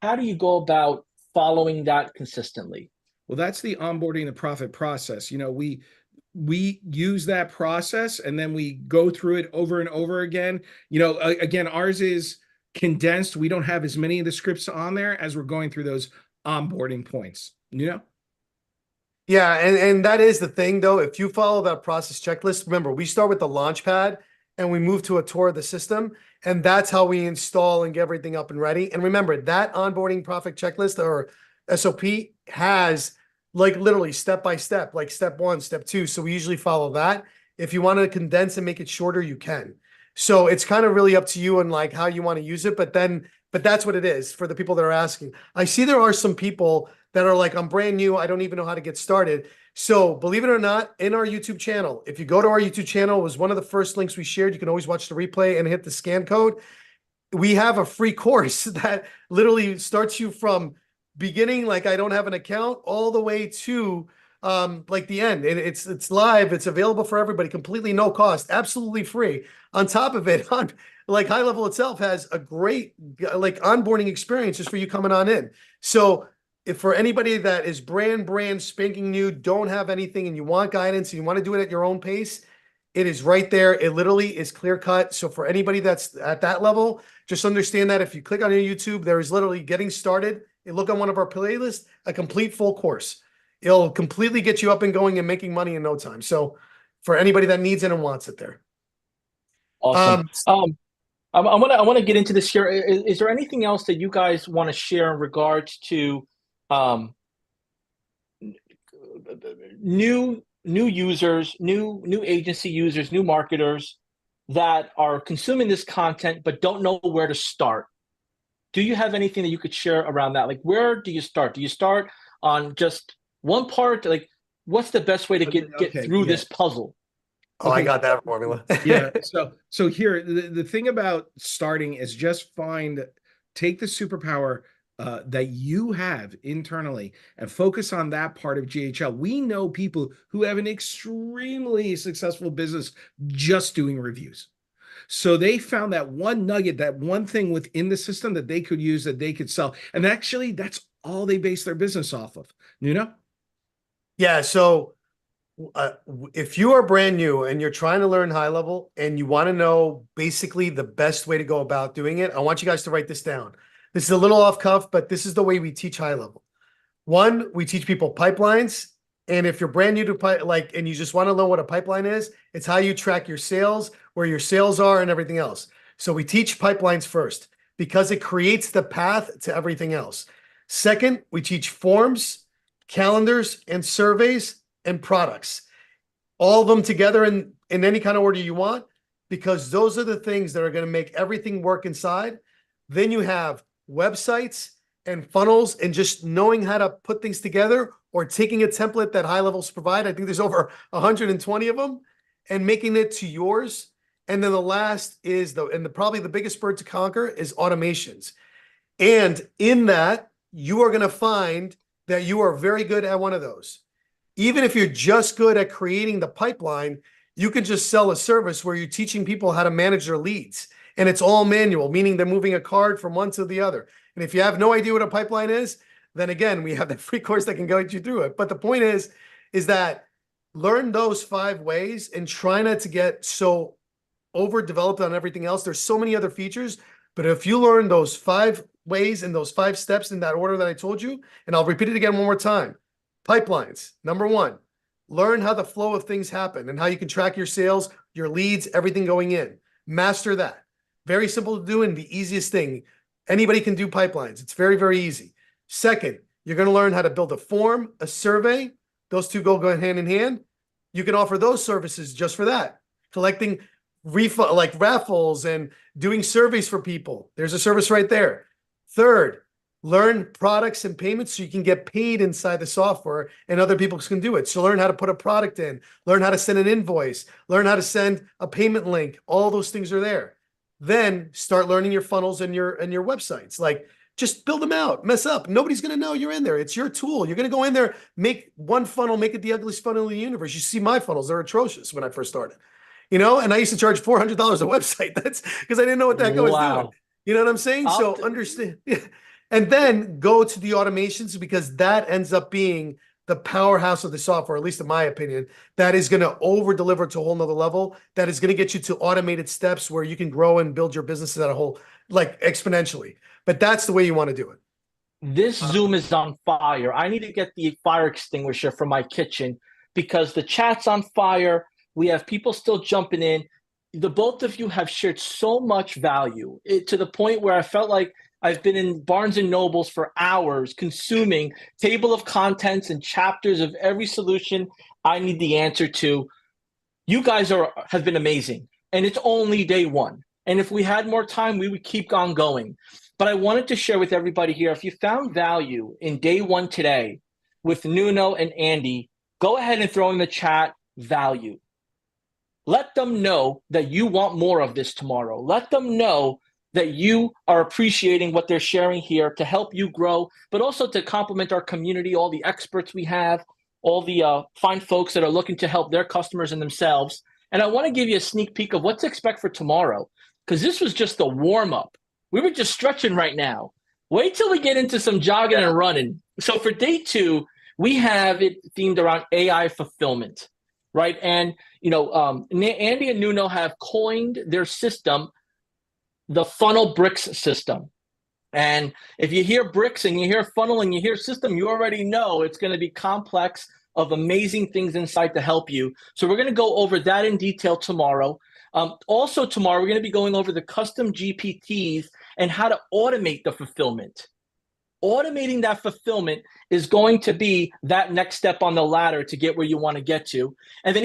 How do you go about following that consistently? Well, that's the onboarding the profit process. We use that process and then we go through it over and over again. Again, ours is condensed. We don't have as many of the scripts on there as we're going through those onboarding points. Yeah, and that is the thing, though. If you follow that process checklist, remember, we start with the launch pad and we move to a tour of the system, and that's how we install and get everything up and ready. And remember, that onboarding profit checklist or SOP has like literally step by step, like step 1, step 2. So we usually follow that. If you want to condense and make it shorter, you can. So it's kind of really up to you and like how you want to use it. But that's what it is for the people that are asking. I see there are some people that are like, I'm brand new, I don't even know how to get started. So believe it or not, in our YouTube channel, if you go to our YouTube channel, it was one of the first links we shared. You can always watch the replay and hit the scan code. We have a free course that literally starts you from beginning, like I don't have an account, all the way to like the end. And it's live, it's available for everybody, completely no cost, absolutely free. On top of it, like High Level itself has a great like onboarding experience just for you coming on in. So if for anybody that is brand spanking new, don't have anything, and you want guidance and you want to do it at your own pace, it is right there. It literally is clear cut. So for anybody that's at that level, just understand that if you click on your YouTube, there is literally getting started. You look on one of our playlists, a complete full course. It'll completely get you up and going and making money in no time. So for anybody that needs it and wants it there. Awesome. I want to get into this here. Is there anything else that you guys want to share in regards to new users, new agency users, new marketers that are consuming this content but don't know where to start? Do you have anything that you could share around that? Like, where do you start? Do you start on just one part? Like, what's the best way to get through this puzzle? Oh, I got that formula. Yeah. So here, the thing about starting is just take the superpower that you have internally and focus on that part of GHL. We know people who have an extremely successful business just doing reviews. So they found that one nugget, that one thing within the system that they could use, that they could sell. And actually, that's all they base their business off of. Yeah. So if you are brand new and you're trying to learn High Level and you want to know basically the best way to go about doing it, I want you guys to write this down. This is a little off cuff, but this is the way we teach High Level. One, we teach people pipelines. And if you're brand new to and you just want to know what a pipeline is, it's how you track your sales, where your sales are, and everything else. So we teach pipelines first because it creates the path to everything else. Second, we teach forms, calendars, and surveys and products. All of them together in any kind of order you want, because those are the things that are going to make everything work inside. Then you have websites and funnels and just knowing how to put things together, or taking a template that high levels provide. I think there's over 120 of them, and making it to yours. And then the last is probably the biggest bird to conquer is automations. And in that, you are going to find that you are very good at one of those. Even if you're just good at creating the pipeline, you can just sell a service where you're teaching people how to manage their leads. And it's all manual, meaning they're moving a card from one to the other. And if you have no idea what a pipeline is, then again, we have that free course that can guide you through it. But the point is that learn those 5 ways and try not to get so overdeveloped on everything else. There's so many other features, but if you learn those 5 ways and those 5 steps in that order that I told you, and I'll repeat it again one more time. Pipelines, number 1, learn how the flow of things happen and how you can track your sales, your leads, everything going in. Master that. Very simple to do and the easiest thing. Anybody can do pipelines. It's very, very easy. Second, you're going to learn how to build a form, a survey. Those two go hand in hand. You can offer those services just for that. Collecting raffles and doing surveys for people. There's a service right there. Third, learn products and payments so you can get paid inside the software and other people can do it. So learn how to put a product in, learn how to send an invoice, learn how to send a payment link. All those things are there. Then start learning your funnels and your websites. Like, just build them out, mess up. Nobody's going to know you're in there. It's your tool. You're going to go in there, make one funnel, make it the ugliest funnel in the universe. You see my funnels. They're atrocious when I first started, and I used to charge $400 a website. That's because I didn't know what the heck I was doing. You know what I'm saying? So understand, and then go to the automations, because that ends up being the powerhouse of the software, at least in my opinion, that is going to over deliver to a whole nother level. That is going to get you to automated steps where you can grow and build your businesses at a whole, exponentially. But that's the way you want to do it. This Zoom is on fire. I need to get the fire extinguisher from my kitchen because the chat's on fire. We have people still jumping in. The both of you have shared so much value to the point where I felt like I've been in Barnes and Nobles for hours consuming table of contents and chapters of every solution I need the answer to. You guys have been amazing, and it's only day 1. And if we had more time, we would keep on going. But I wanted to share with everybody here, if you found value in day 1 today with Nuno and Andy, go ahead and throw in the chat value. Let them know that you want more of this tomorrow. Let them know that you are appreciating what they're sharing here to help you grow, but also to complement our community, all the experts we have, all the fine folks that are looking to help their customers and themselves. And I want to give you a sneak peek of what to expect for tomorrow, because this was just the warm-up. We were just stretching right now. Wait till we get into some jogging and running. So for day 2, we have it themed around AI fulfillment, right? And, Andy and Nuno have coined their system the funnel bricks system. And if you hear bricks and you hear funnel and you hear system, you already know it's going to be complex of amazing things inside to help you. So we're going to go over that in detail tomorrow. Also tomorrow, we're going to be going over the custom GPTs and how to automate the fulfillment. Automating that fulfillment is going to be that next step on the ladder to get where you want to get to. And then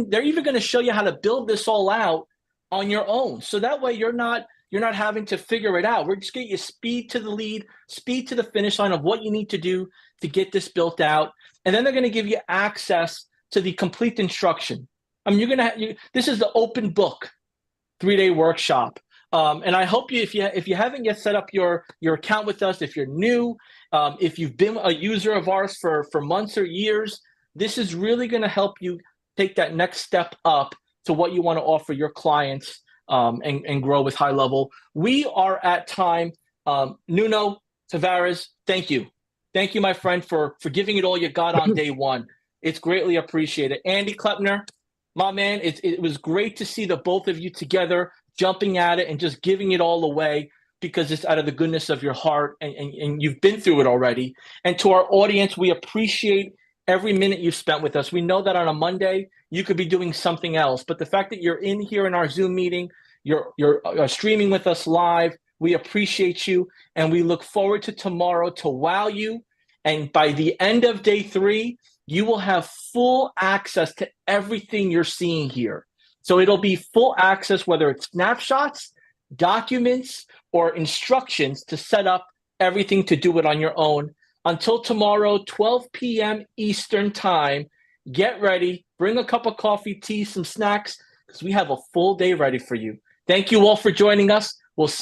they're even going to show you how to build this all out on your own. So that way you're not having to figure it out. We're just getting you speed to the lead, speed to the finish line of what you need to do to get this built out. And then they're going to give you access to the complete instruction. I mean, this is the open book 3-day workshop. And I hope if you haven't yet set up your account with us, if you're new, if you've been a user of ours for months or years, this is really going to help you take that next step up to what you want to offer your clients and grow with high level. We are at time. Nuno, Tavares, thank you. Thank you, my friend, for giving it all you got on day 1. It's greatly appreciated. Andy Klepner, my man, it was great to see the both of you together, jumping at it and just giving it all away. because it's out of the goodness of your heart, and you've been through it already. And to our audience, we appreciate every minute you've spent with us. We know that on a Monday, you could be doing something else, but the fact that you're in here in our Zoom meeting, you're streaming with us live, we appreciate you, and we look forward to tomorrow to wow you. And by the end of day 3, you will have full access to everything you're seeing here. So it'll be full access, whether it's snapshots, documents, or instructions to set up everything to do it on your own. Until tomorrow, 12 p.m. Eastern time, get ready, bring a cup of coffee, tea, some snacks, because we have a full day ready for you. Thank you all for joining us. We'll see